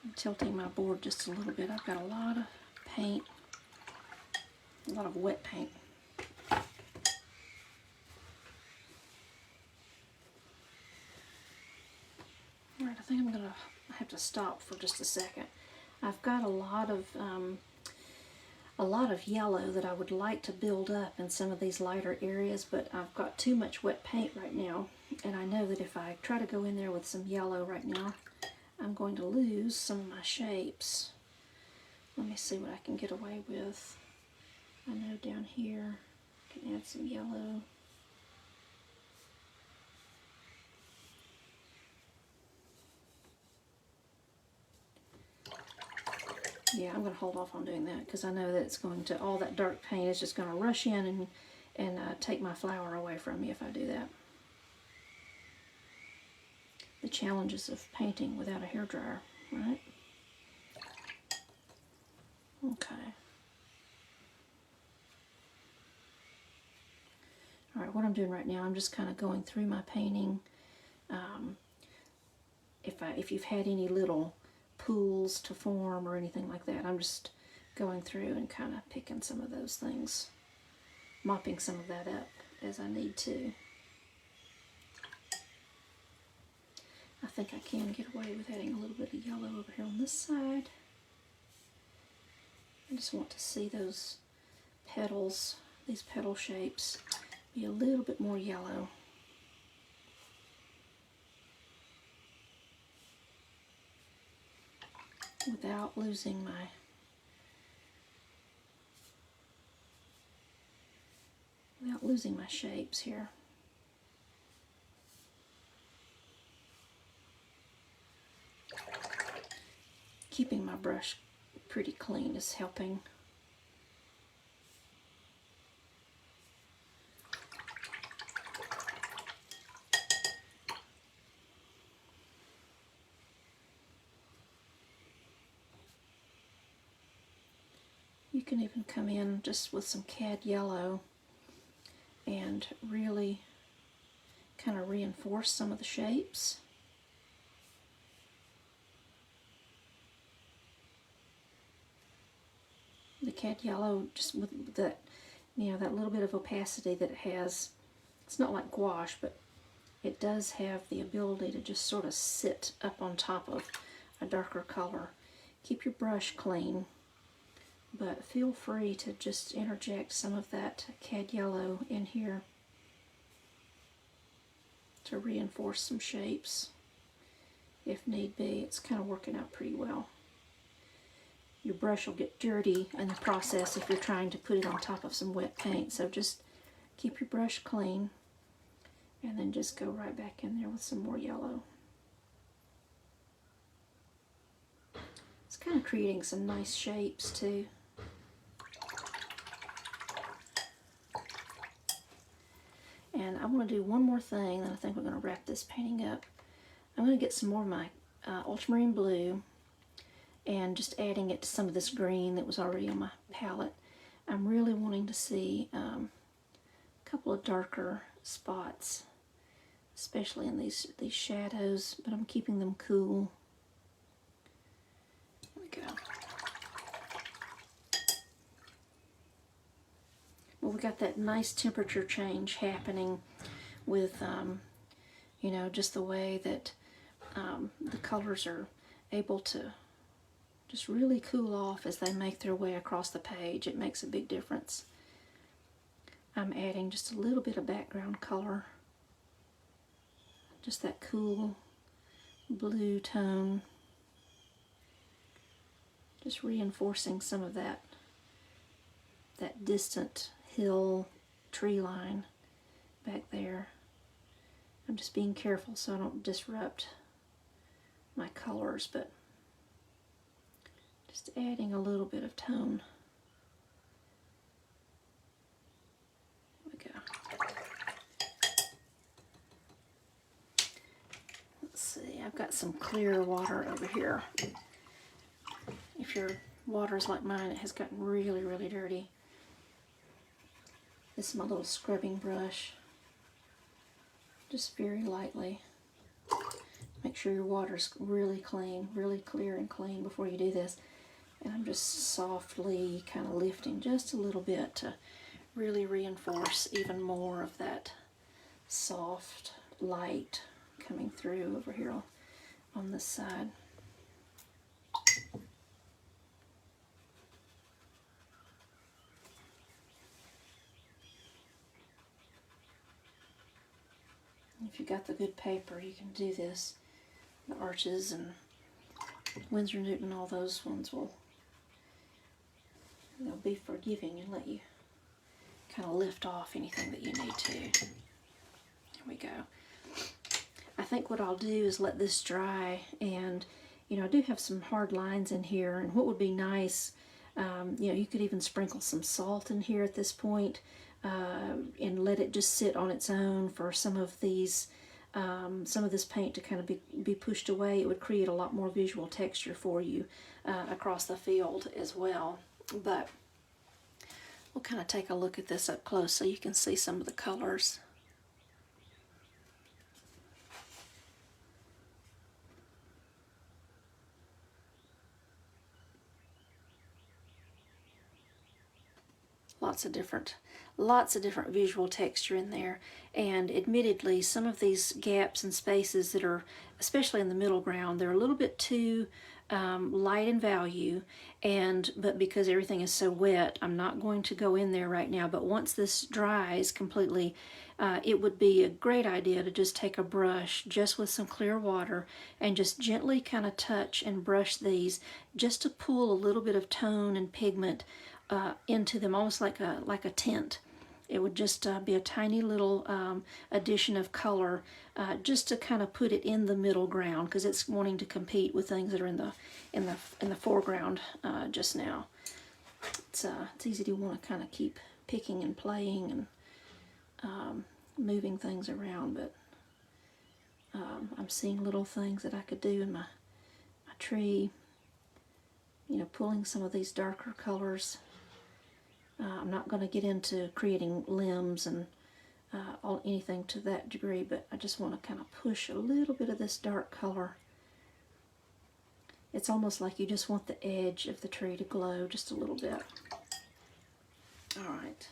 I'm tilting my board just a little bit. I've got a lot of paint. a lot of wet paint. Alright, I think I'm going to have to stop for just a second. I've got a lot of yellow that I would like to build up in some of these lighter areas, but I've got too much wet paint right now, and I know that if I try to go in there with some yellow right now, I'm going to lose some of my shapes. Let me see what I can get away with. I know down here I can add some yellow. Yeah, I'm going to hold off on doing that because I know that it's going to, all that dark paint is just going to rush in and take my flower away from me if I do that. The challenges of painting without a hairdryer, right? Okay. Alright, what I'm doing right now, I'm just kind of going through my painting. If you've had any little pools to form or anything like that, I'm just going through and kind of picking some of those things, mopping some of that up as I need to. I think I can get away with adding a little bit of yellow over here on this side. I just want to see those petals, these petal shapes, be a little bit more yellow. Without losing my shapes here. Keeping my brush pretty clean is helping. You can even come in just with some Cad Yellow and really kind of reinforce some of the shapes. The Cad Yellow, just with that, you know, that little bit of opacity that it has, it's not like gouache, but it does have the ability to just sort of sit up on top of a darker color. Keep your brush clean, but feel free to just interject some of that Cad Yellow in here to reinforce some shapes if need be. It's kind of working out pretty well. Your brush will get dirty in the process if you're trying to put it on top of some wet paint, so just keep your brush clean and then just go right back in there with some more yellow. It's kind of creating some nice shapes too. And I want to do one more thing, then I think we're going to wrap this painting up. I'm going to get some more of my ultramarine blue and just adding it to some of this green that was already on my palette. I'm really wanting to see a couple of darker spots, especially in these shadows, but I'm keeping them cool. There we go. Well, we got that nice temperature change happening with, you know, just the way that the colors are able to just really cool off as they make their way across the page. It makes a big difference. I'm adding just a little bit of background color, just that cool blue tone, just reinforcing some of that distant hill tree line back there. I'm just being careful so I don't disrupt my colors, but just adding a little bit of tone. There we go. Let's see, I've got some clear water over here. If your water is like mine, it has gotten really, really dirty. This is my little scrubbing brush. Just very lightly. Make sure your water's really clean, really clear and clean before you do this. And I'm just softly kind of lifting just a little bit to really reinforce even more of that soft light coming through over here on this side. If you got the good paper, you can do this. The Arches and Winsor Newton, all those ones they'll be forgiving and let you kind of lift off anything that you need to. There we go. I think what I'll do is let this dry, and you know, I do have some hard lines in here, and what would be nice, you know, you could even sprinkle some salt in here at this point, and let it just sit on its own for some of these, some of this paint to kind of be pushed away. It would create a lot more visual texture for you across the field as well. But we'll kind of take a look at this up close so you can see some of the colors. Lots of different visual texture in there, and admittedly some of these gaps and spaces that are, especially in the middle ground, they're a little bit too light in value, but because everything is so wet, I'm not going to go in there right now. But once this dries completely, it would be a great idea to just take a brush just with some clear water and just gently kind of touch and brush these, just to pull a little bit of tone and pigment into them, almost like a tint. It would just be a tiny little addition of color, just to kind of put it in the middle ground, because it's wanting to compete with things that are in the foreground just now. It's easy to want to kind of keep picking and playing and moving things around, but I'm seeing little things that I could do in my tree. You know, pulling some of these darker colors. I'm not going to get into creating limbs and anything to that degree, but I just want to kind of push a little bit of this dark color. It's almost like you just want the edge of the tree to glow just a little bit. Alright,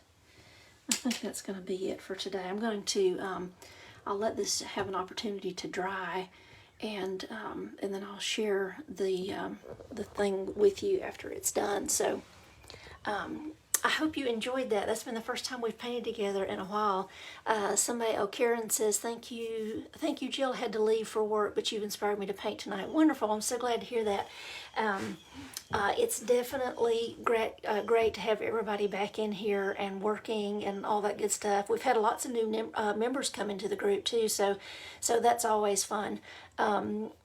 I think that's going to be it for today. I'm going to, I'll let this have an opportunity to dry, and then I'll share the thing with you after it's done. So I hope you enjoyed that. That's been the first time we've painted together in a while. Karen says, thank you, Jill. Had to leave for work, but you've inspired me to paint tonight. Wonderful. I'm so glad to hear that. It's definitely great to have everybody back in here and working and all that good stuff. We've had lots of new members come into the group too, so that's always fun.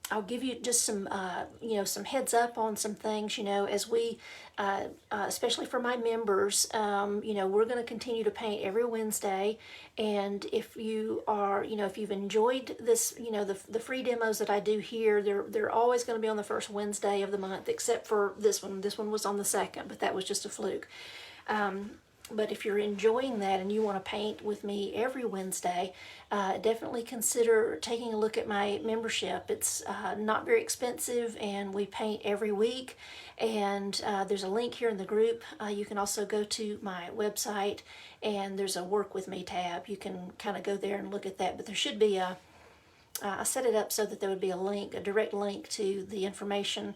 I'll give you just some, some heads up on some things, as we, especially for my members, we're going to continue to paint every Wednesday. And if you are, if you've enjoyed this, the free demos that I do here, they're always going to be on the first Wednesday of the month, except for this one. This one was on the second, but that was just a fluke. But if you're enjoying that and you want to paint with me every Wednesday, definitely consider taking a look at my membership. It's not very expensive, and we paint every week. And there's a link here in the group. You can also go to my website, and there's a Work With Me tab. You can kind of go there and look at that. But there should be I set it up so that there would be a direct link to the information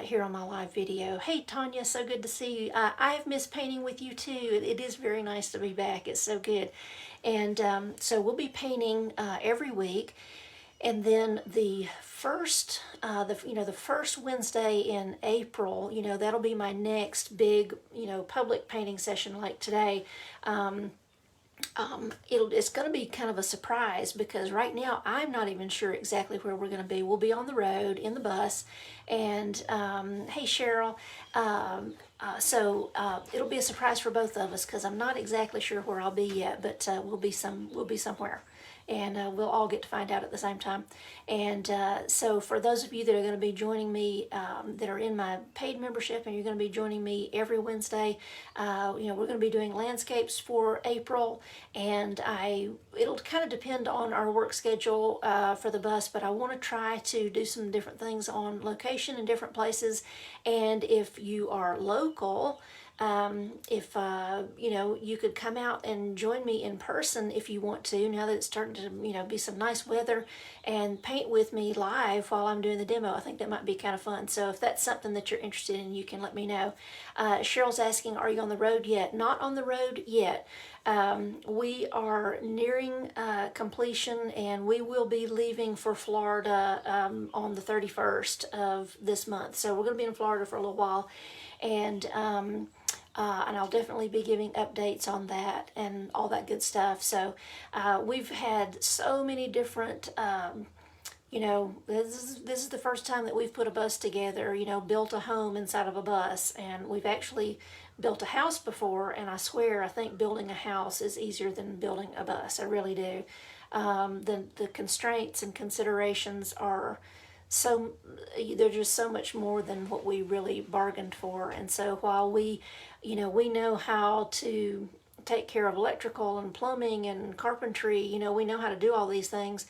here on my live video. Hey, Tanya, so good to see you. I've missed painting with you too. It is very nice to be back. It's so good. And so we'll be painting every week. And then the first Wednesday in April, that'll be my next big, public painting session like today. It's going to be kind of a surprise, because right now I'm not even sure exactly where we're going to be. We'll be on the road in the bus, and hey Cheryl, so it'll be a surprise for both of us, because I'm not exactly sure where I'll be yet, but we'll be somewhere, and we'll all get to find out at the same time. And so for those of you that are going to be joining me, that are in my paid membership, and you're going to be joining me every Wednesday, we're going to be doing landscapes for April, and it'll kind of depend on our work schedule for the bus, but I want to try to do some different things on location in different places. And if you are local, if you could come out and join me in person if you want to, now that it's starting to be some nice weather, and paint with me live while I'm doing the demo. I think that might be kind of fun. So if that's something that you're interested in, you can let me know. Cheryl's asking, are you on the road yet? Not on the road yet. We are nearing completion, and we will be leaving for Florida on the 31st of this month. So we're going to be in Florida for a little while, and I'll definitely be giving updates on that and all that good stuff. So we've had so many different, this is the first time that we've put a bus together, built a home inside of a bus, and we've actually built a house before, and I swear I think building a house is easier than building a bus. I really do. The constraints and considerations are they're just so much more than what we really bargained for. And so while we know how to take care of electrical and plumbing and carpentry, we know how to do all these things,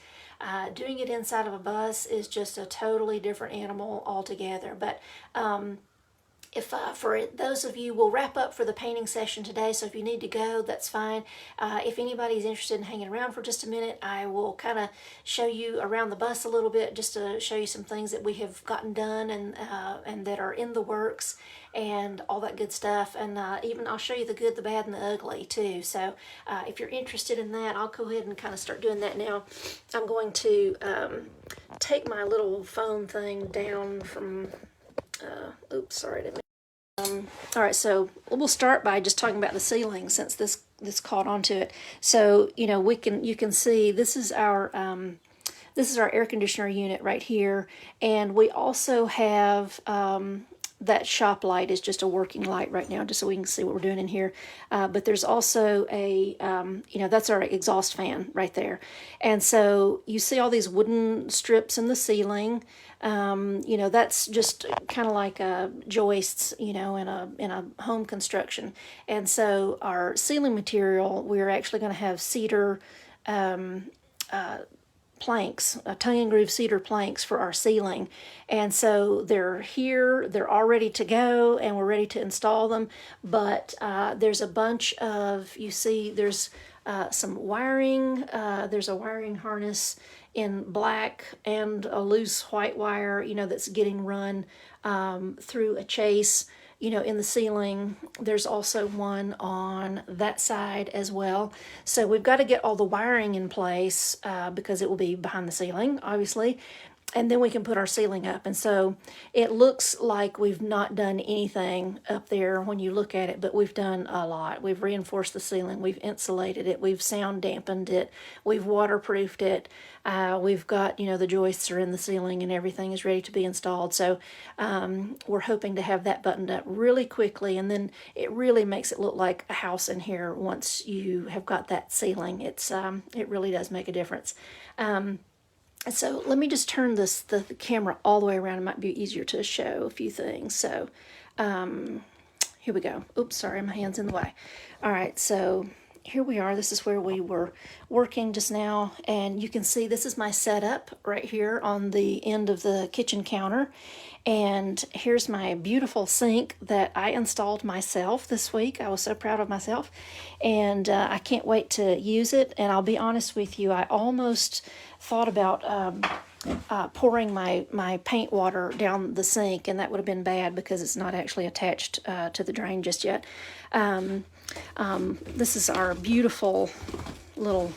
doing it inside of a bus is just a totally different animal altogether. But if for those of you, we'll wrap up for the painting session today, so if you need to go, that's fine. If anybody's interested in hanging around for just a minute, I will kind of show you around the bus a little bit, just to show you some things that we have gotten done and that are in the works and all that good stuff. And even I'll show you the good, the bad, and the ugly too. So if you're interested in that, I'll go ahead and kind of start doing that now. I'm going to take my little phone thing down from, oops, sorry, I didn't. All right, so we'll start by just talking about the ceiling, since this caught onto it. So you can see this is our air conditioner unit right here, and we also have that shop light is just a working light right now, just so we can see what we're doing in here. But there's also a that's our exhaust fan right there, and so you see all these wooden strips in the ceiling. That's just kind of like joists, in a home construction. And so our ceiling material, we're actually going to have cedar planks, tongue and groove cedar planks for our ceiling. And so they're here, they're all ready to go, and we're ready to install them. But there's a bunch of, there's some wiring, there's a wiring harness in black and a loose white wire, that's getting run through a chase, in the ceiling. There's also one on that side as well. So we've got to get all the wiring in place because it will be behind the ceiling, obviously. And then we can put our ceiling up. And so it looks like we've not done anything up there when you look at it, but we've done a lot. We've reinforced the ceiling, we've insulated it, we've sound dampened it, we've waterproofed it. We've got, the joists are in the ceiling and everything is ready to be installed. So we're hoping to have that buttoned up really quickly. And then it really makes it look like a house in here once you have got that ceiling. It really does make a difference. So let me just turn the camera all the way around. It might be easier to show a few things. So here we go. Oops, sorry, my hand's in the way. All right, so here we are. This is where we were working just now. And you can see this is my setup right here on the end of the kitchen counter. And here's my beautiful sink that I installed myself this week. I was so proud of myself. And I can't wait to use it. And I'll be honest with you, I almost thought about pouring my paint water down the sink, and that would have been bad because it's not actually attached to the drain just yet. This is our beautiful little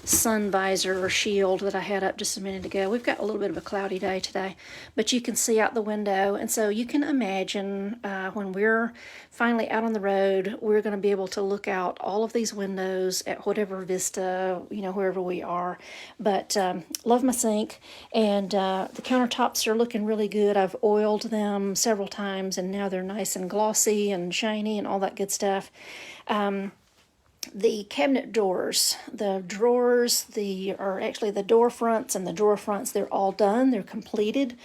sun visor or shield that I had up just a minute ago. We've got a little bit of a cloudy day today, but you can see out the window. And so you can imagine when we're finally out on the road, we're going to be able to look out all of these windows at whatever vista, wherever we are. But love my sink, and the countertops are looking really good. I've oiled them several times, and now they're nice and glossy and shiny and all that good stuff. the cabinet doors, the drawers, or actually the door fronts and the drawer fronts, they're all done. They're completed.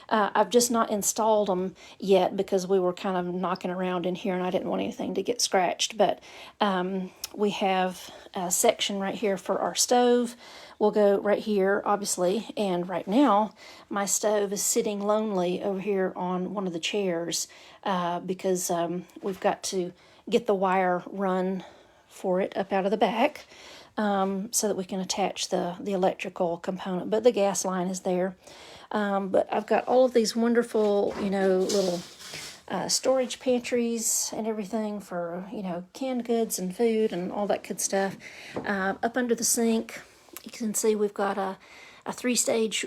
I've just not installed them yet because we were kind of knocking around in here and I didn't want anything to get scratched. But we have a section right here for our stove. We'll go right here, obviously. And right now, my stove is sitting lonely over here on one of the chairs because we've got to get the wire run for it up out of the back so that we can attach the electrical component. But the gas line is there. But I've got all of these wonderful, little storage pantries and everything for, canned goods and food and all that good stuff. Up under the sink, you can see we've got a 3-stage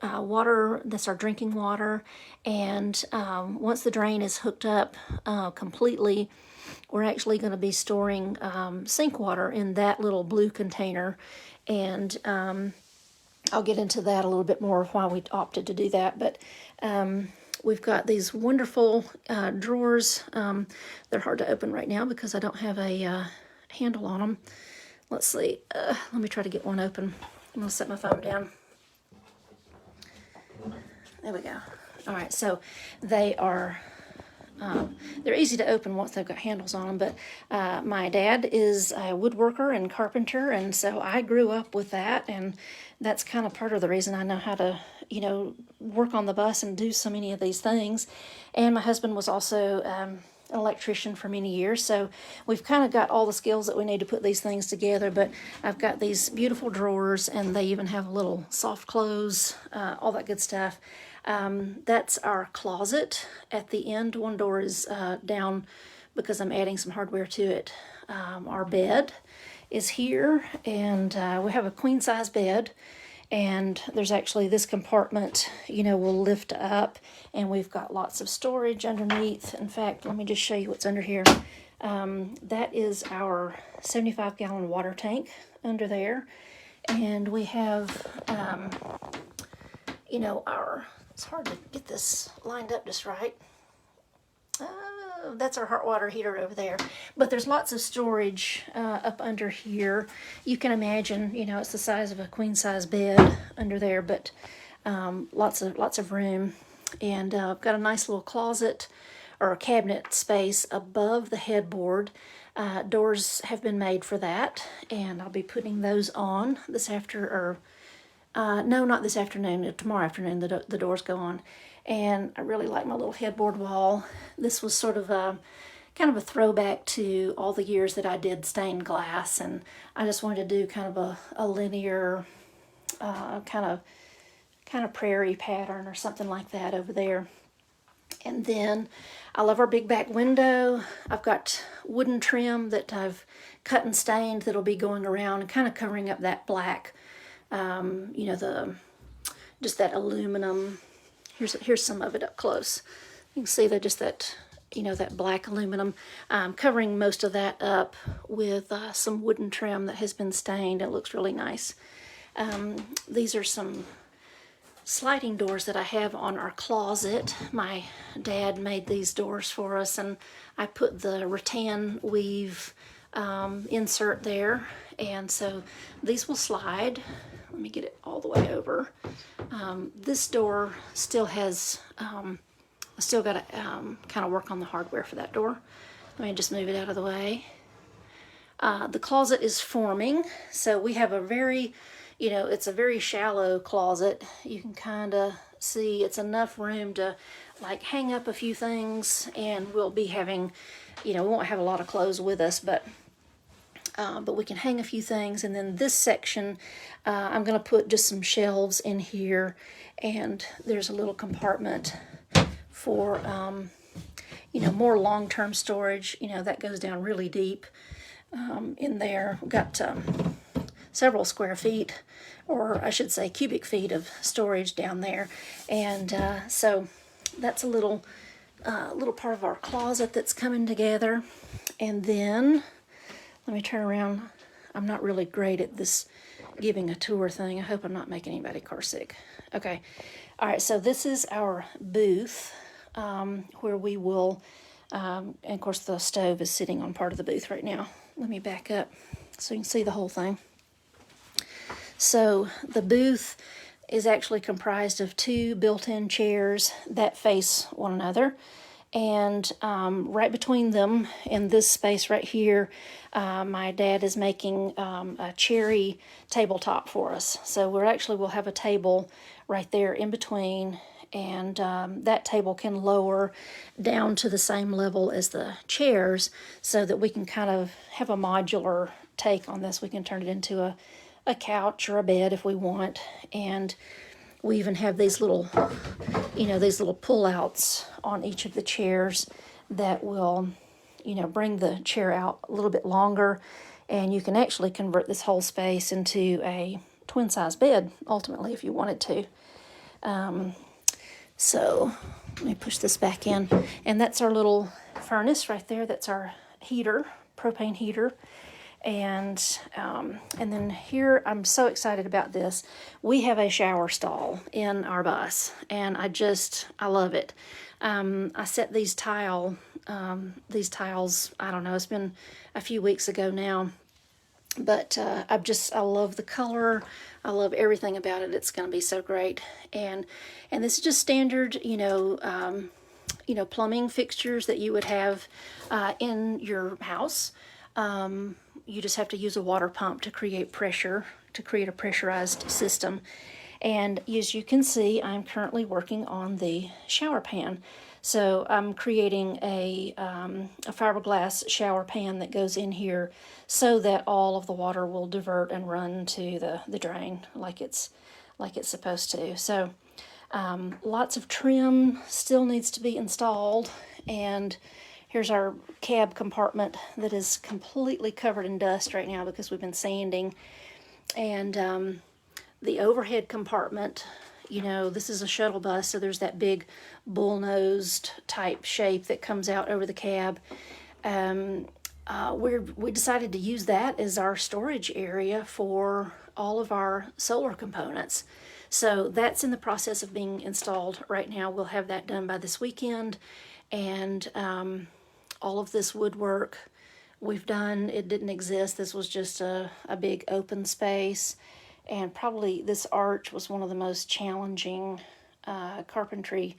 water, that's our drinking water. And once the drain is hooked up completely, we're actually going to be storing sink water in that little blue container. And I'll get into that a little bit more of why we opted to do that. But we've got these wonderful drawers. They're hard to open right now because I don't have a handle on them. Let's see. Let me try to get one open. I'm going to set my phone down. There we go. All right, so they are... they're easy to open once they've got handles on them, but my dad is a woodworker and carpenter, and so I grew up with that, and that's kind of part of the reason I know how to, work on the bus and do so many of these things. And my husband was also an electrician for many years, so we've kind of got all the skills that we need to put these things together. But I've got these beautiful drawers, and they even have little soft clothes, all that good stuff. That's our closet at the end. One door is down because I'm adding some hardware to it. Our bed is here, and we have a queen size bed, and there's actually this compartment, will lift up, and we've got lots of storage underneath. In fact, let me just show you what's under here. That is our 75-gallon water tank under there, and we have, it's hard to get this lined up just right. That's our hot water heater over there. But there's lots of storage up under here. You can imagine, it's the size of a queen size bed under there, but lots of room. And I've got a nice little closet or a cabinet space above the headboard. Doors have been made for that, and I'll be putting those on this no, not this afternoon. Tomorrow afternoon, the doors go on. And I really like my little headboard wall. This was sort of kind of a throwback to all the years that I did stained glass. And I just wanted to do kind of a linear, kind of prairie pattern or something like that over there. And then I love our big back window. I've got wooden trim that I've cut and stained that'll be going around and kind of covering up that black, just that aluminum. Here's some of it up close. You can see that black aluminum. Covering most of that up with some wooden trim that has been stained. It looks really nice. These are some sliding doors that I have on our closet. My dad made these doors for us, and I put the rattan weave insert there, and so these will slide. Let me get it all the way over. This door still has, I still got to kind of work on the hardware for that door. Let me just move it out of the way. The closet is forming, so we have a very, it's a very shallow closet. You can kind of see it's enough room to like hang up a few things, and we'll be having, we won't have a lot of clothes with us, but we can hang a few things. And then this section, I'm going to put just some shelves in here, and there's a little compartment for, more long-term storage. That goes down really deep in there. We've got several square feet, or I should say cubic feet of storage down there. And so that's a little part of our closet that's coming together. And then let me turn around. I'm not really great at this giving a tour thing. I hope I'm not making anybody car sick. Okay. All right, so this is our booth where we will And of course the stove is sitting on part of the booth right now. Let me back up so you can see the whole thing. So the booth is actually comprised of 2 built-in chairs that face one another. And right between them, in this space right here, my dad is making a cherry tabletop for us. So we'll have a table right there in between, and that table can lower down to the same level as the chairs so that we can kind of have a modular take on this. We can turn it into a couch or a bed if we want. And we even have these little pull-outs on each of the chairs that will, bring the chair out a little bit longer, and you can actually convert this whole space into a twin-size bed, ultimately, if you wanted to. So let me push this back in, and that's our little furnace right there. That's our heater, propane heater. And then here, I'm so excited about this. We have a shower stall in our bus, and I love it. I set these tiles, I don't know, it's been a few weeks ago now, but I love the color. I love everything about it. It's going to be so great. And this is just standard, plumbing fixtures that you would have in your house. You just have to use a water pump to create pressure, to create a pressurized system. And as you can see, I'm currently working on the shower pan. So I'm creating a fiberglass shower pan that goes in here so that all of the water will divert and run to the drain like it's supposed to. So lots of trim still needs to be installed, and here's our cab compartment that is completely covered in dust right now because we've been sanding. And the overhead compartment, this is a shuttle bus, so there's that big bull-nosed type shape that comes out over the cab. We decided to use that as our storage area for all of our solar components. So that's in the process of being installed right now. We'll have that done by this weekend. And all of this woodwork we've done, it didn't exist. This was just a big open space. And probably this arch was one of the most challenging carpentry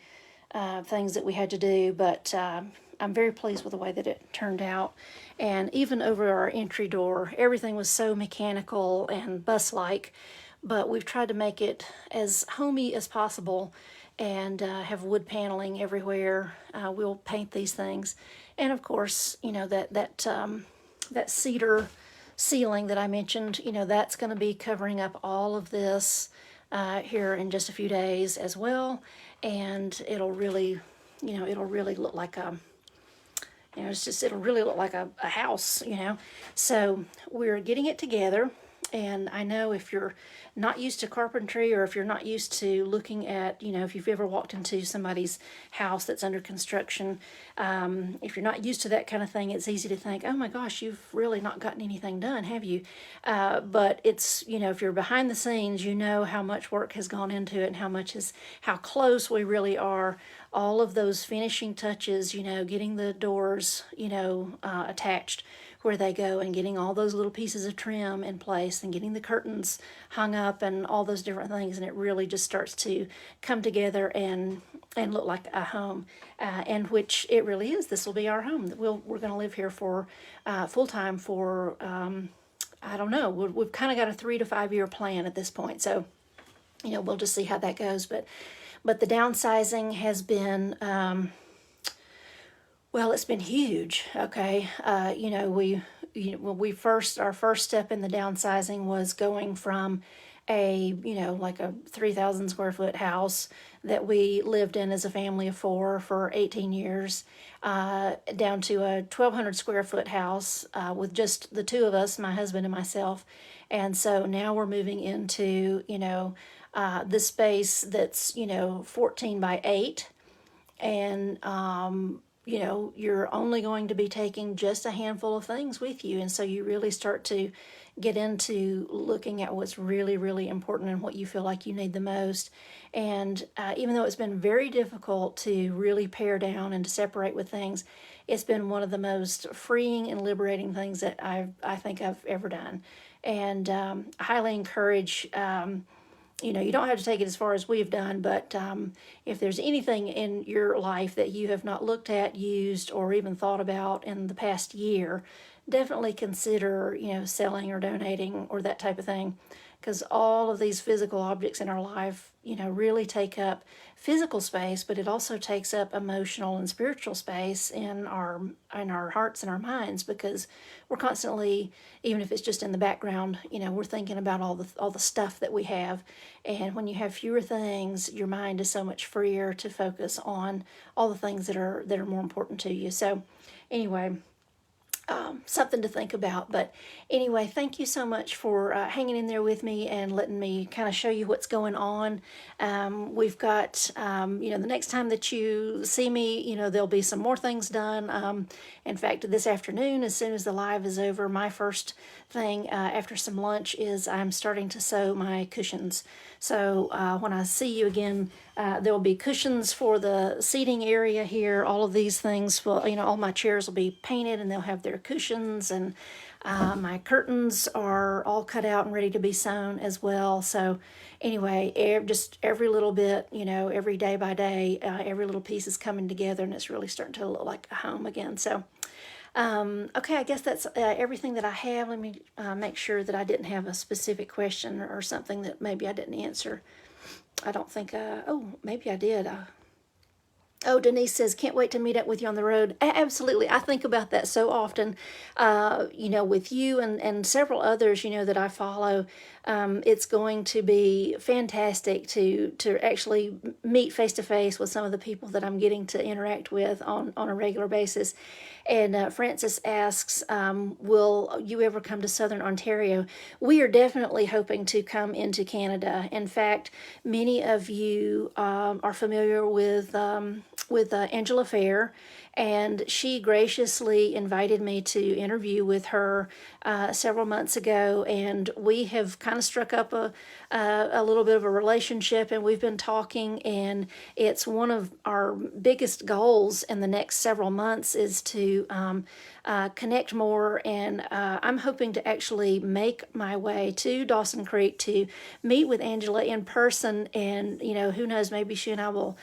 things that we had to do. But I'm very pleased with the way that it turned out. And even over our entry door, everything was so mechanical and bus-like. But we've tried to make it as homey as possible and have wood paneling everywhere. We'll paint these things. And of course, that cedar ceiling that I mentioned, that's going to be covering up all of this here in just a few days as well. And it'll really look like it'll really look like a house, So we're getting it together. And I know if you're not used to carpentry, or if you're not used to looking at, if you've ever walked into somebody's house that's under construction, if you're not used to that kind of thing, it's easy to think, oh my gosh, you've really not gotten anything done, have you? But it's, if you're behind the scenes, you know how much work has gone into it and how close we really are. All of those finishing touches, getting the doors, attached where they go, and getting all those little pieces of trim in place, and getting the curtains hung up, and all those different things, and it really just starts to come together and look like a home, and which it really is. This will be our home. We're going to live here for full time for I don't know. We've kind of got a 3 to 5 year plan at this point, so we'll just see how that goes. But the downsizing has been well, it's been huge. Okay, our first step in the downsizing was going from like a 3,000 square foot house that we lived in as a family of 4 for 18 years, down to a 1,200 square foot house with just the 2 of us, my husband and myself. And so now we're moving into, this space that's, 14 by 8. And you're only going to be taking just a handful of things with you. And so you really start to get into looking at what's really, really important and what you feel like you need the most. And even though it's been very difficult to really pare down and to separate with things, it's been one of the most freeing and liberating things that I think I've ever done. And I highly encourage, you don't have to take it as far as we've done, but if there's anything in your life that you have not looked at, used, or even thought about in the past year, definitely consider, selling or donating or that type of thing. Because all of these physical objects in our life, really take up physical space, but it also takes up emotional and spiritual space in our hearts and our minds, because we're constantly, even if it's just in the background, we're thinking about all the stuff that we have. And when you have fewer things, your mind is so much freer to focus on all the things that are more important to you. So anyway, something to think about. But anyway, thank you so much for hanging in there with me and letting me kind of show you what's going on. We've got, the next time that you see me, there'll be some more things done. In fact, this afternoon, as soon as the live is over, my first thing after some lunch is I'm starting to sew my cushions. So when I see you again, there will be cushions for the seating area here. All of these things will, all my chairs will be painted and they'll have their cushions, and my curtains are all cut out and ready to be sewn as well. So anyway, just every little bit, every day by day, every little piece is coming together, and it's really starting to look like a home again. So okay, I guess that's everything that I have. Let me make sure that I didn't have a specific question or something that maybe I didn't answer. I don't think, maybe I did. Denise says, can't wait to meet up with you on the road. Absolutely. I think about that so often, with you and several others, that I follow. It's going to be fantastic to actually meet face to face with some of the people that I'm getting to interact with on a regular basis. And Francis asks, will you ever come to Southern Ontario? We are definitely hoping to come into Canada. In fact, many of you are familiar with Angela Fair, and she graciously invited me to interview with her several months ago, and we have kind of struck up a little bit of a relationship, and we've been talking, and it's one of our biggest goals in the next several months is to connect more, and I'm hoping to actually make my way to Dawson Creek to meet with Angela in person, and who knows, maybe she and I will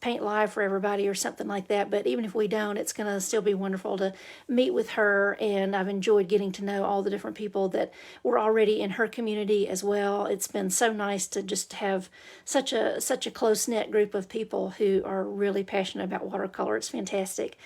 paint live for everybody or something like that. But even if we don't, it's going to still be wonderful to meet with her, and I've enjoyed getting to know all the different people that were already in her community as well. It's been so nice to just have such a close-knit group of people who are really passionate about watercolor. It's fantastic.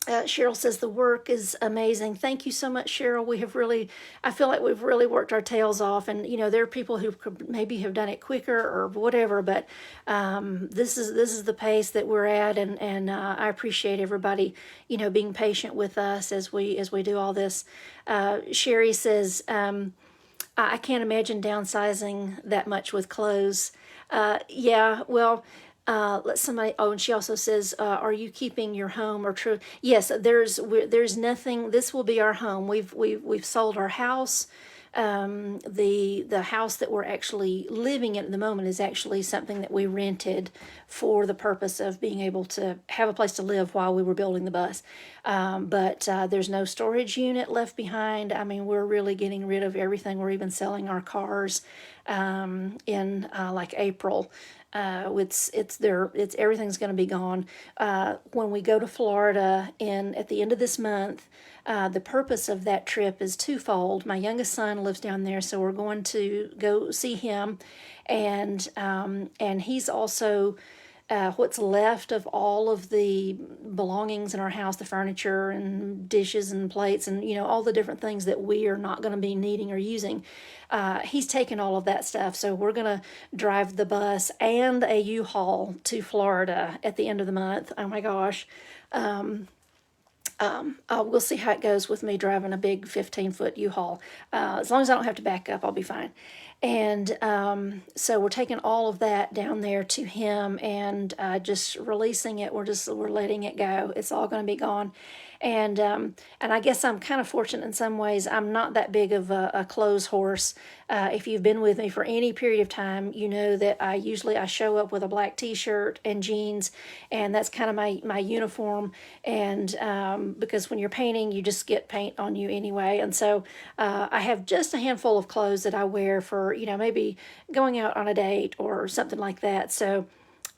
Cheryl says the work is amazing. Thank you so much, Cheryl. I feel like we've really worked our tails off, and there are people who could maybe have done it quicker or whatever, but this is the pace that we're at, and I appreciate everybody being patient with us as we do all this. Sherry says, I can't imagine downsizing that much with clothes. Yeah, well. Let somebody. Oh, and she also says, "Are you keeping your home or true?" Yes, there's nothing. This will be our home. We've sold our house. The house that we're actually living in at the moment is actually something that we rented for the purpose of being able to have a place to live while we were building the bus. But there's no storage unit left behind. I mean, we're really getting rid of everything. We're even selling our cars in like April. It's everything's going to be gone. When we go to Florida at the end of this month, the purpose of that trip is twofold. My youngest son lives down there, so we're going to go see him, and he's also what's left of all of the belongings in our house, the furniture and dishes and plates and all the different things that we are not going to be needing or using. He's taken all of that stuff, so we're going to drive the bus and a U-Haul to Florida at the end of the month. Oh my gosh. We'll see how it goes with me driving a big 15-foot U-Haul. As long as I don't have to back up, I'll be fine. And so we're taking all of that down there to him and just releasing it. We're letting it go. It's all going to be gone. And I guess I'm kind of fortunate in some ways. I'm not that big of a clothes horse. If you've been with me for any period of time, you know that I show up with a black T-shirt and jeans, and that's kind of my uniform. And because when you're painting, you just get paint on you anyway. And so I have just a handful of clothes that I wear for maybe going out on a date or something like that. So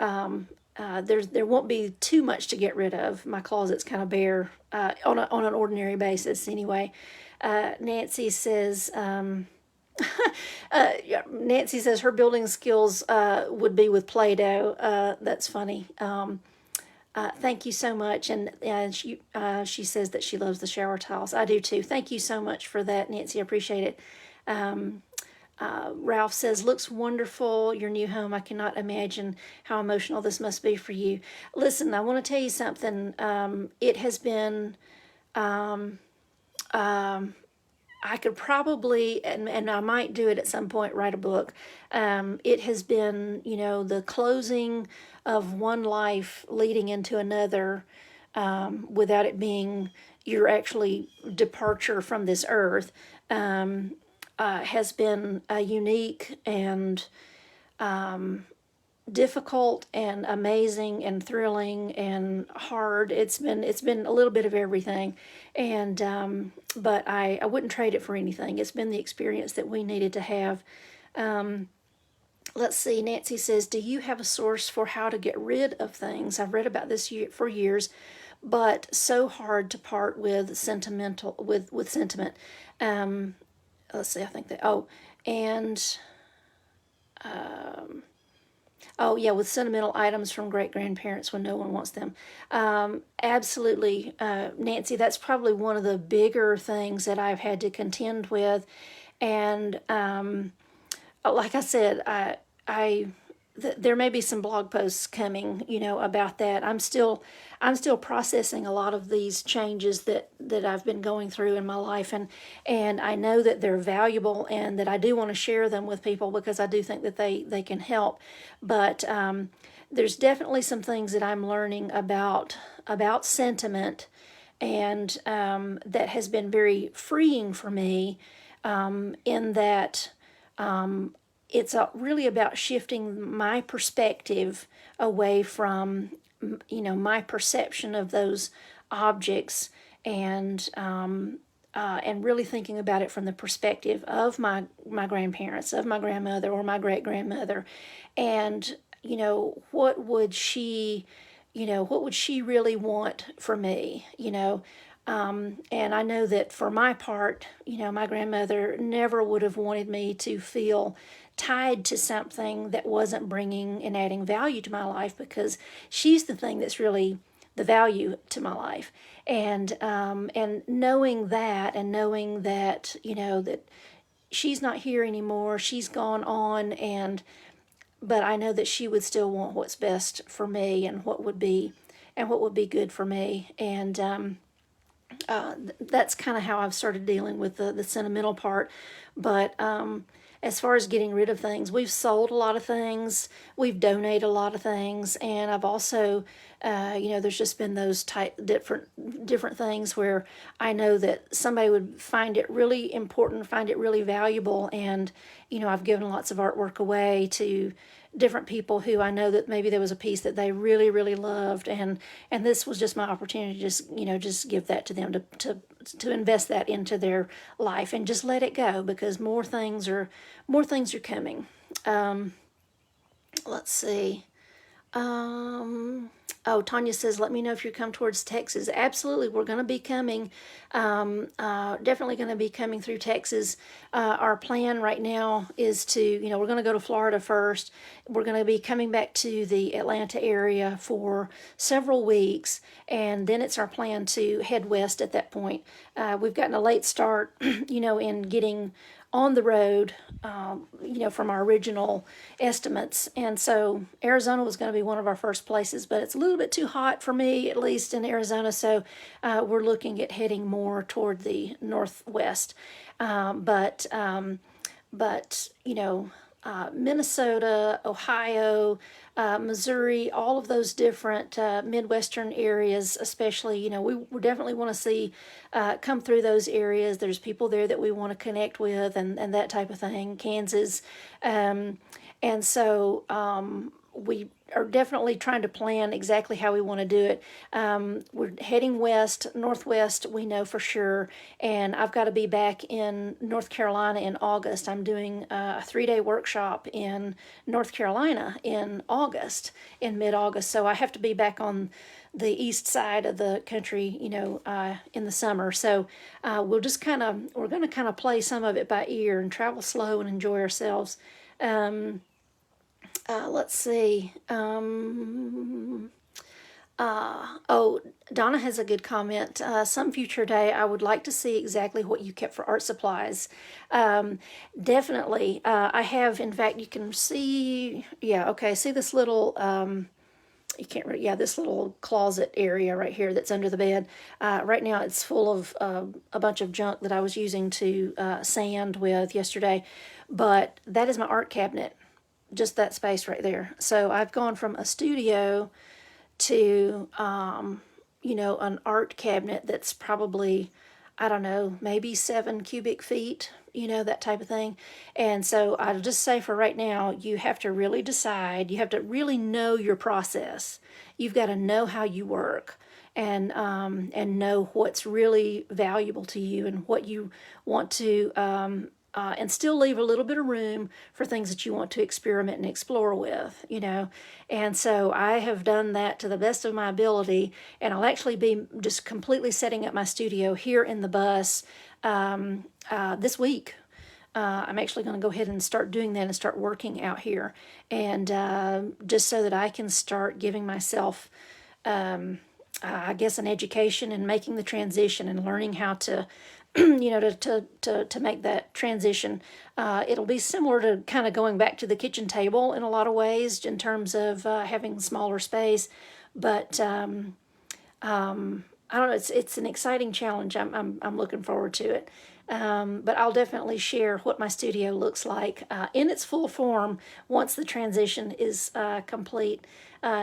there won't be too much to get rid of. My closet's kind of bare on an ordinary basis anyway. Nancy says Nancy says her building skills would be with Play-Doh. That's funny. Thank you so much. And she says that she loves the shower tiles. I do too. Thank you so much for that, Nancy. I appreciate it. Ralph says, looks wonderful, your new home. I cannot imagine how emotional this must be for you. Listen, I want to tell you something. It has been, I could probably, and I might do it at some point, write a book. It has been, the closing of one life leading into another, without it being your actually departure from this earth. Has been unique and difficult and amazing and thrilling and hard. It's been a little bit of everything, and but I wouldn't trade it for anything. It's been the experience that we needed to have. Let's see. Nancy says, "Do you have a source for how to get rid of things? I've read about this for years, but so hard to part with sentiment." Let's see, I think that, with sentimental items from great-grandparents when no one wants them. Absolutely, Nancy, that's probably one of the bigger things that I've had to contend with. And like I said, there may be some blog posts coming, about that. I'm still processing a lot of these changes that I've been going through in my life, and I know that they're valuable and that I do want to share them with people because I do think that they can help. But there's definitely some things that I'm learning about sentiment, and that has been very freeing for me, in that it's really about shifting my perspective away from, my perception of those objects, and really thinking about it from the perspective of my grandparents, of my grandmother or my great grandmother, and what would she really want for me, and I know that for my part, my grandmother never would have wanted me to feel tied to something that wasn't bringing and adding value to my life, because she's the thing that's really the value to my life. And knowing that, that she's not here anymore, she's gone on, but I know that she would still want what's best for me and what would be good for me. And that's kind of how I've started dealing with the sentimental part. But as far as getting rid of things, we've sold a lot of things, we've donated a lot of things, and I've also, there's just been those different things where I know that somebody would find it really important, find it really valuable, and I've given lots of artwork away to different people who I know that maybe there was a piece that they really, really loved, and this was just my opportunity to just give that to them, to invest that into their life and just let it go, because more things are coming. Let's see. Tanya says, let me know if you come towards Texas. Absolutely, we're going to be coming. Definitely going to be coming through Texas. Our plan right now is to, we're going to go to Florida first. We're going to be coming back to the Atlanta area for several weeks, and then it's our plan to head west at that point. We've gotten a late start, in getting on the road, from our original estimates. And so Arizona was going to be one of our first places, but it's a little bit too hot for me, at least in Arizona. So we're looking at heading more toward the northwest. But but Minnesota, Ohio, Missouri, all of those different Midwestern areas, especially, we definitely want to see come through those areas. There's people there that we want to connect with and that type of thing. Kansas. And so we are definitely trying to plan exactly how we want to do it. We're heading northwest, we know for sure. And I've got to be back in North Carolina in August. I'm doing a 3-day workshop in North Carolina in mid-August. So I have to be back on the east side of the country, in the summer. So we're going to kind of play some of it by ear and travel slow and enjoy ourselves. Let's see. Donna has a good comment. Some future day, I would like to see exactly what you kept for art supplies. Definitely. I have, in fact, you can see, see this little, you can't really, this little closet area right here that's under the bed. Right now it's full of a bunch of junk that I was using to sand with yesterday. But that is my art cabinet. Just that space right there. So I've gone from a studio to, an art cabinet that's probably, I don't know, maybe 7 cubic feet, that type of thing. And so I'll just say for right now, you have to really decide, you have to really know your process. You've got to know how you work and know what's really valuable to you and what you want to, and still leave a little bit of room for things that you want to experiment and explore with, And so I have done that to the best of my ability, and I'll actually be just completely setting up my studio here in the bus this week. I'm actually going to go ahead and start doing that and start working out here, and just so that I can start giving myself, I guess, an education and making the transition and learning how to to make that transition. It'll be similar to kind of going back to the kitchen table in a lot of ways in terms of having smaller space, but I don't know. It's an exciting challenge. I'm looking forward to it. But I'll definitely share what my studio looks like in its full form once the transition is complete.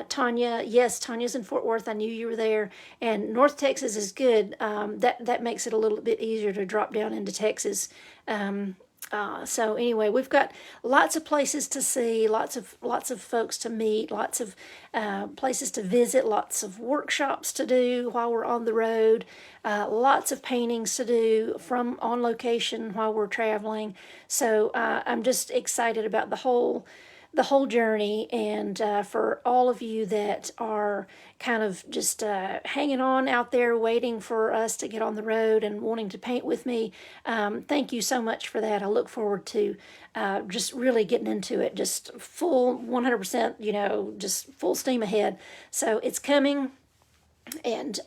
Tanya, yes, Tanya's in Fort Worth. I knew you were there. And North Texas is good. That makes it a little bit easier to drop down into Texas. So anyway, we've got lots of places to see, lots of folks to meet, lots of places to visit, lots of workshops to do while we're on the road, lots of paintings to do from on location while we're traveling. So I'm just excited about the whole journey, and for all of you that are kind of just hanging on out there waiting for us to get on the road and wanting to paint with me, thank you so much for that. I look forward to just really getting into it, just full 100%, just full steam ahead. So it's coming, and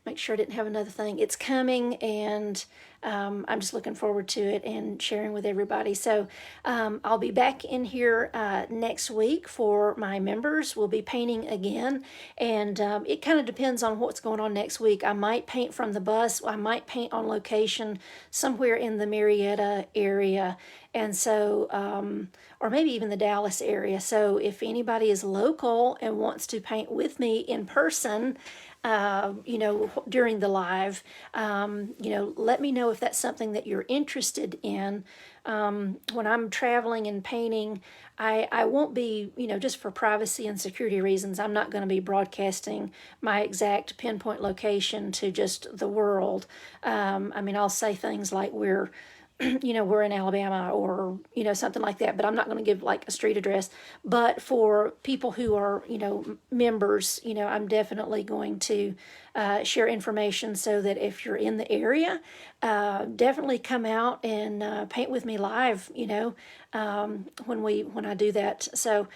make sure I didn't have another thing. It's coming, and I'm just looking forward to it and sharing with everybody. So I'll be back in here next week for my members. We'll be painting again, and it kind of depends on what's going on next week. I might paint from the bus. I might paint on location somewhere in the Marietta area, and so or maybe even the Dallas area. So if anybody is local and wants to paint with me in person, during the live, let me know if that's something that you're interested in. When I'm traveling and painting, I won't be, just for privacy and security reasons, I'm not going to be broadcasting my exact pinpoint location to just the world. I'll say things like we're in Alabama or, something like that, but I'm not going to give like a street address. But for people who are, members, I'm definitely going to share information so that if you're in the area, definitely come out and paint with me live, when I do that. So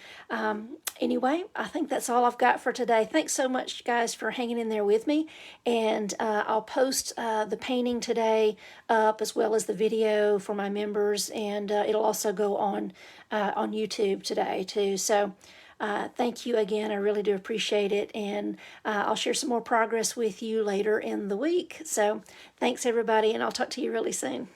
anyway, I think that's all I've got for today. Thanks so much, guys, for hanging in there with me. And I'll post the painting today up as well as the video for my members, and it'll also go on YouTube today too. So thank you again. I really do appreciate it, and I'll share some more progress with you later in the week. So thanks, everybody, and I'll talk to you really soon.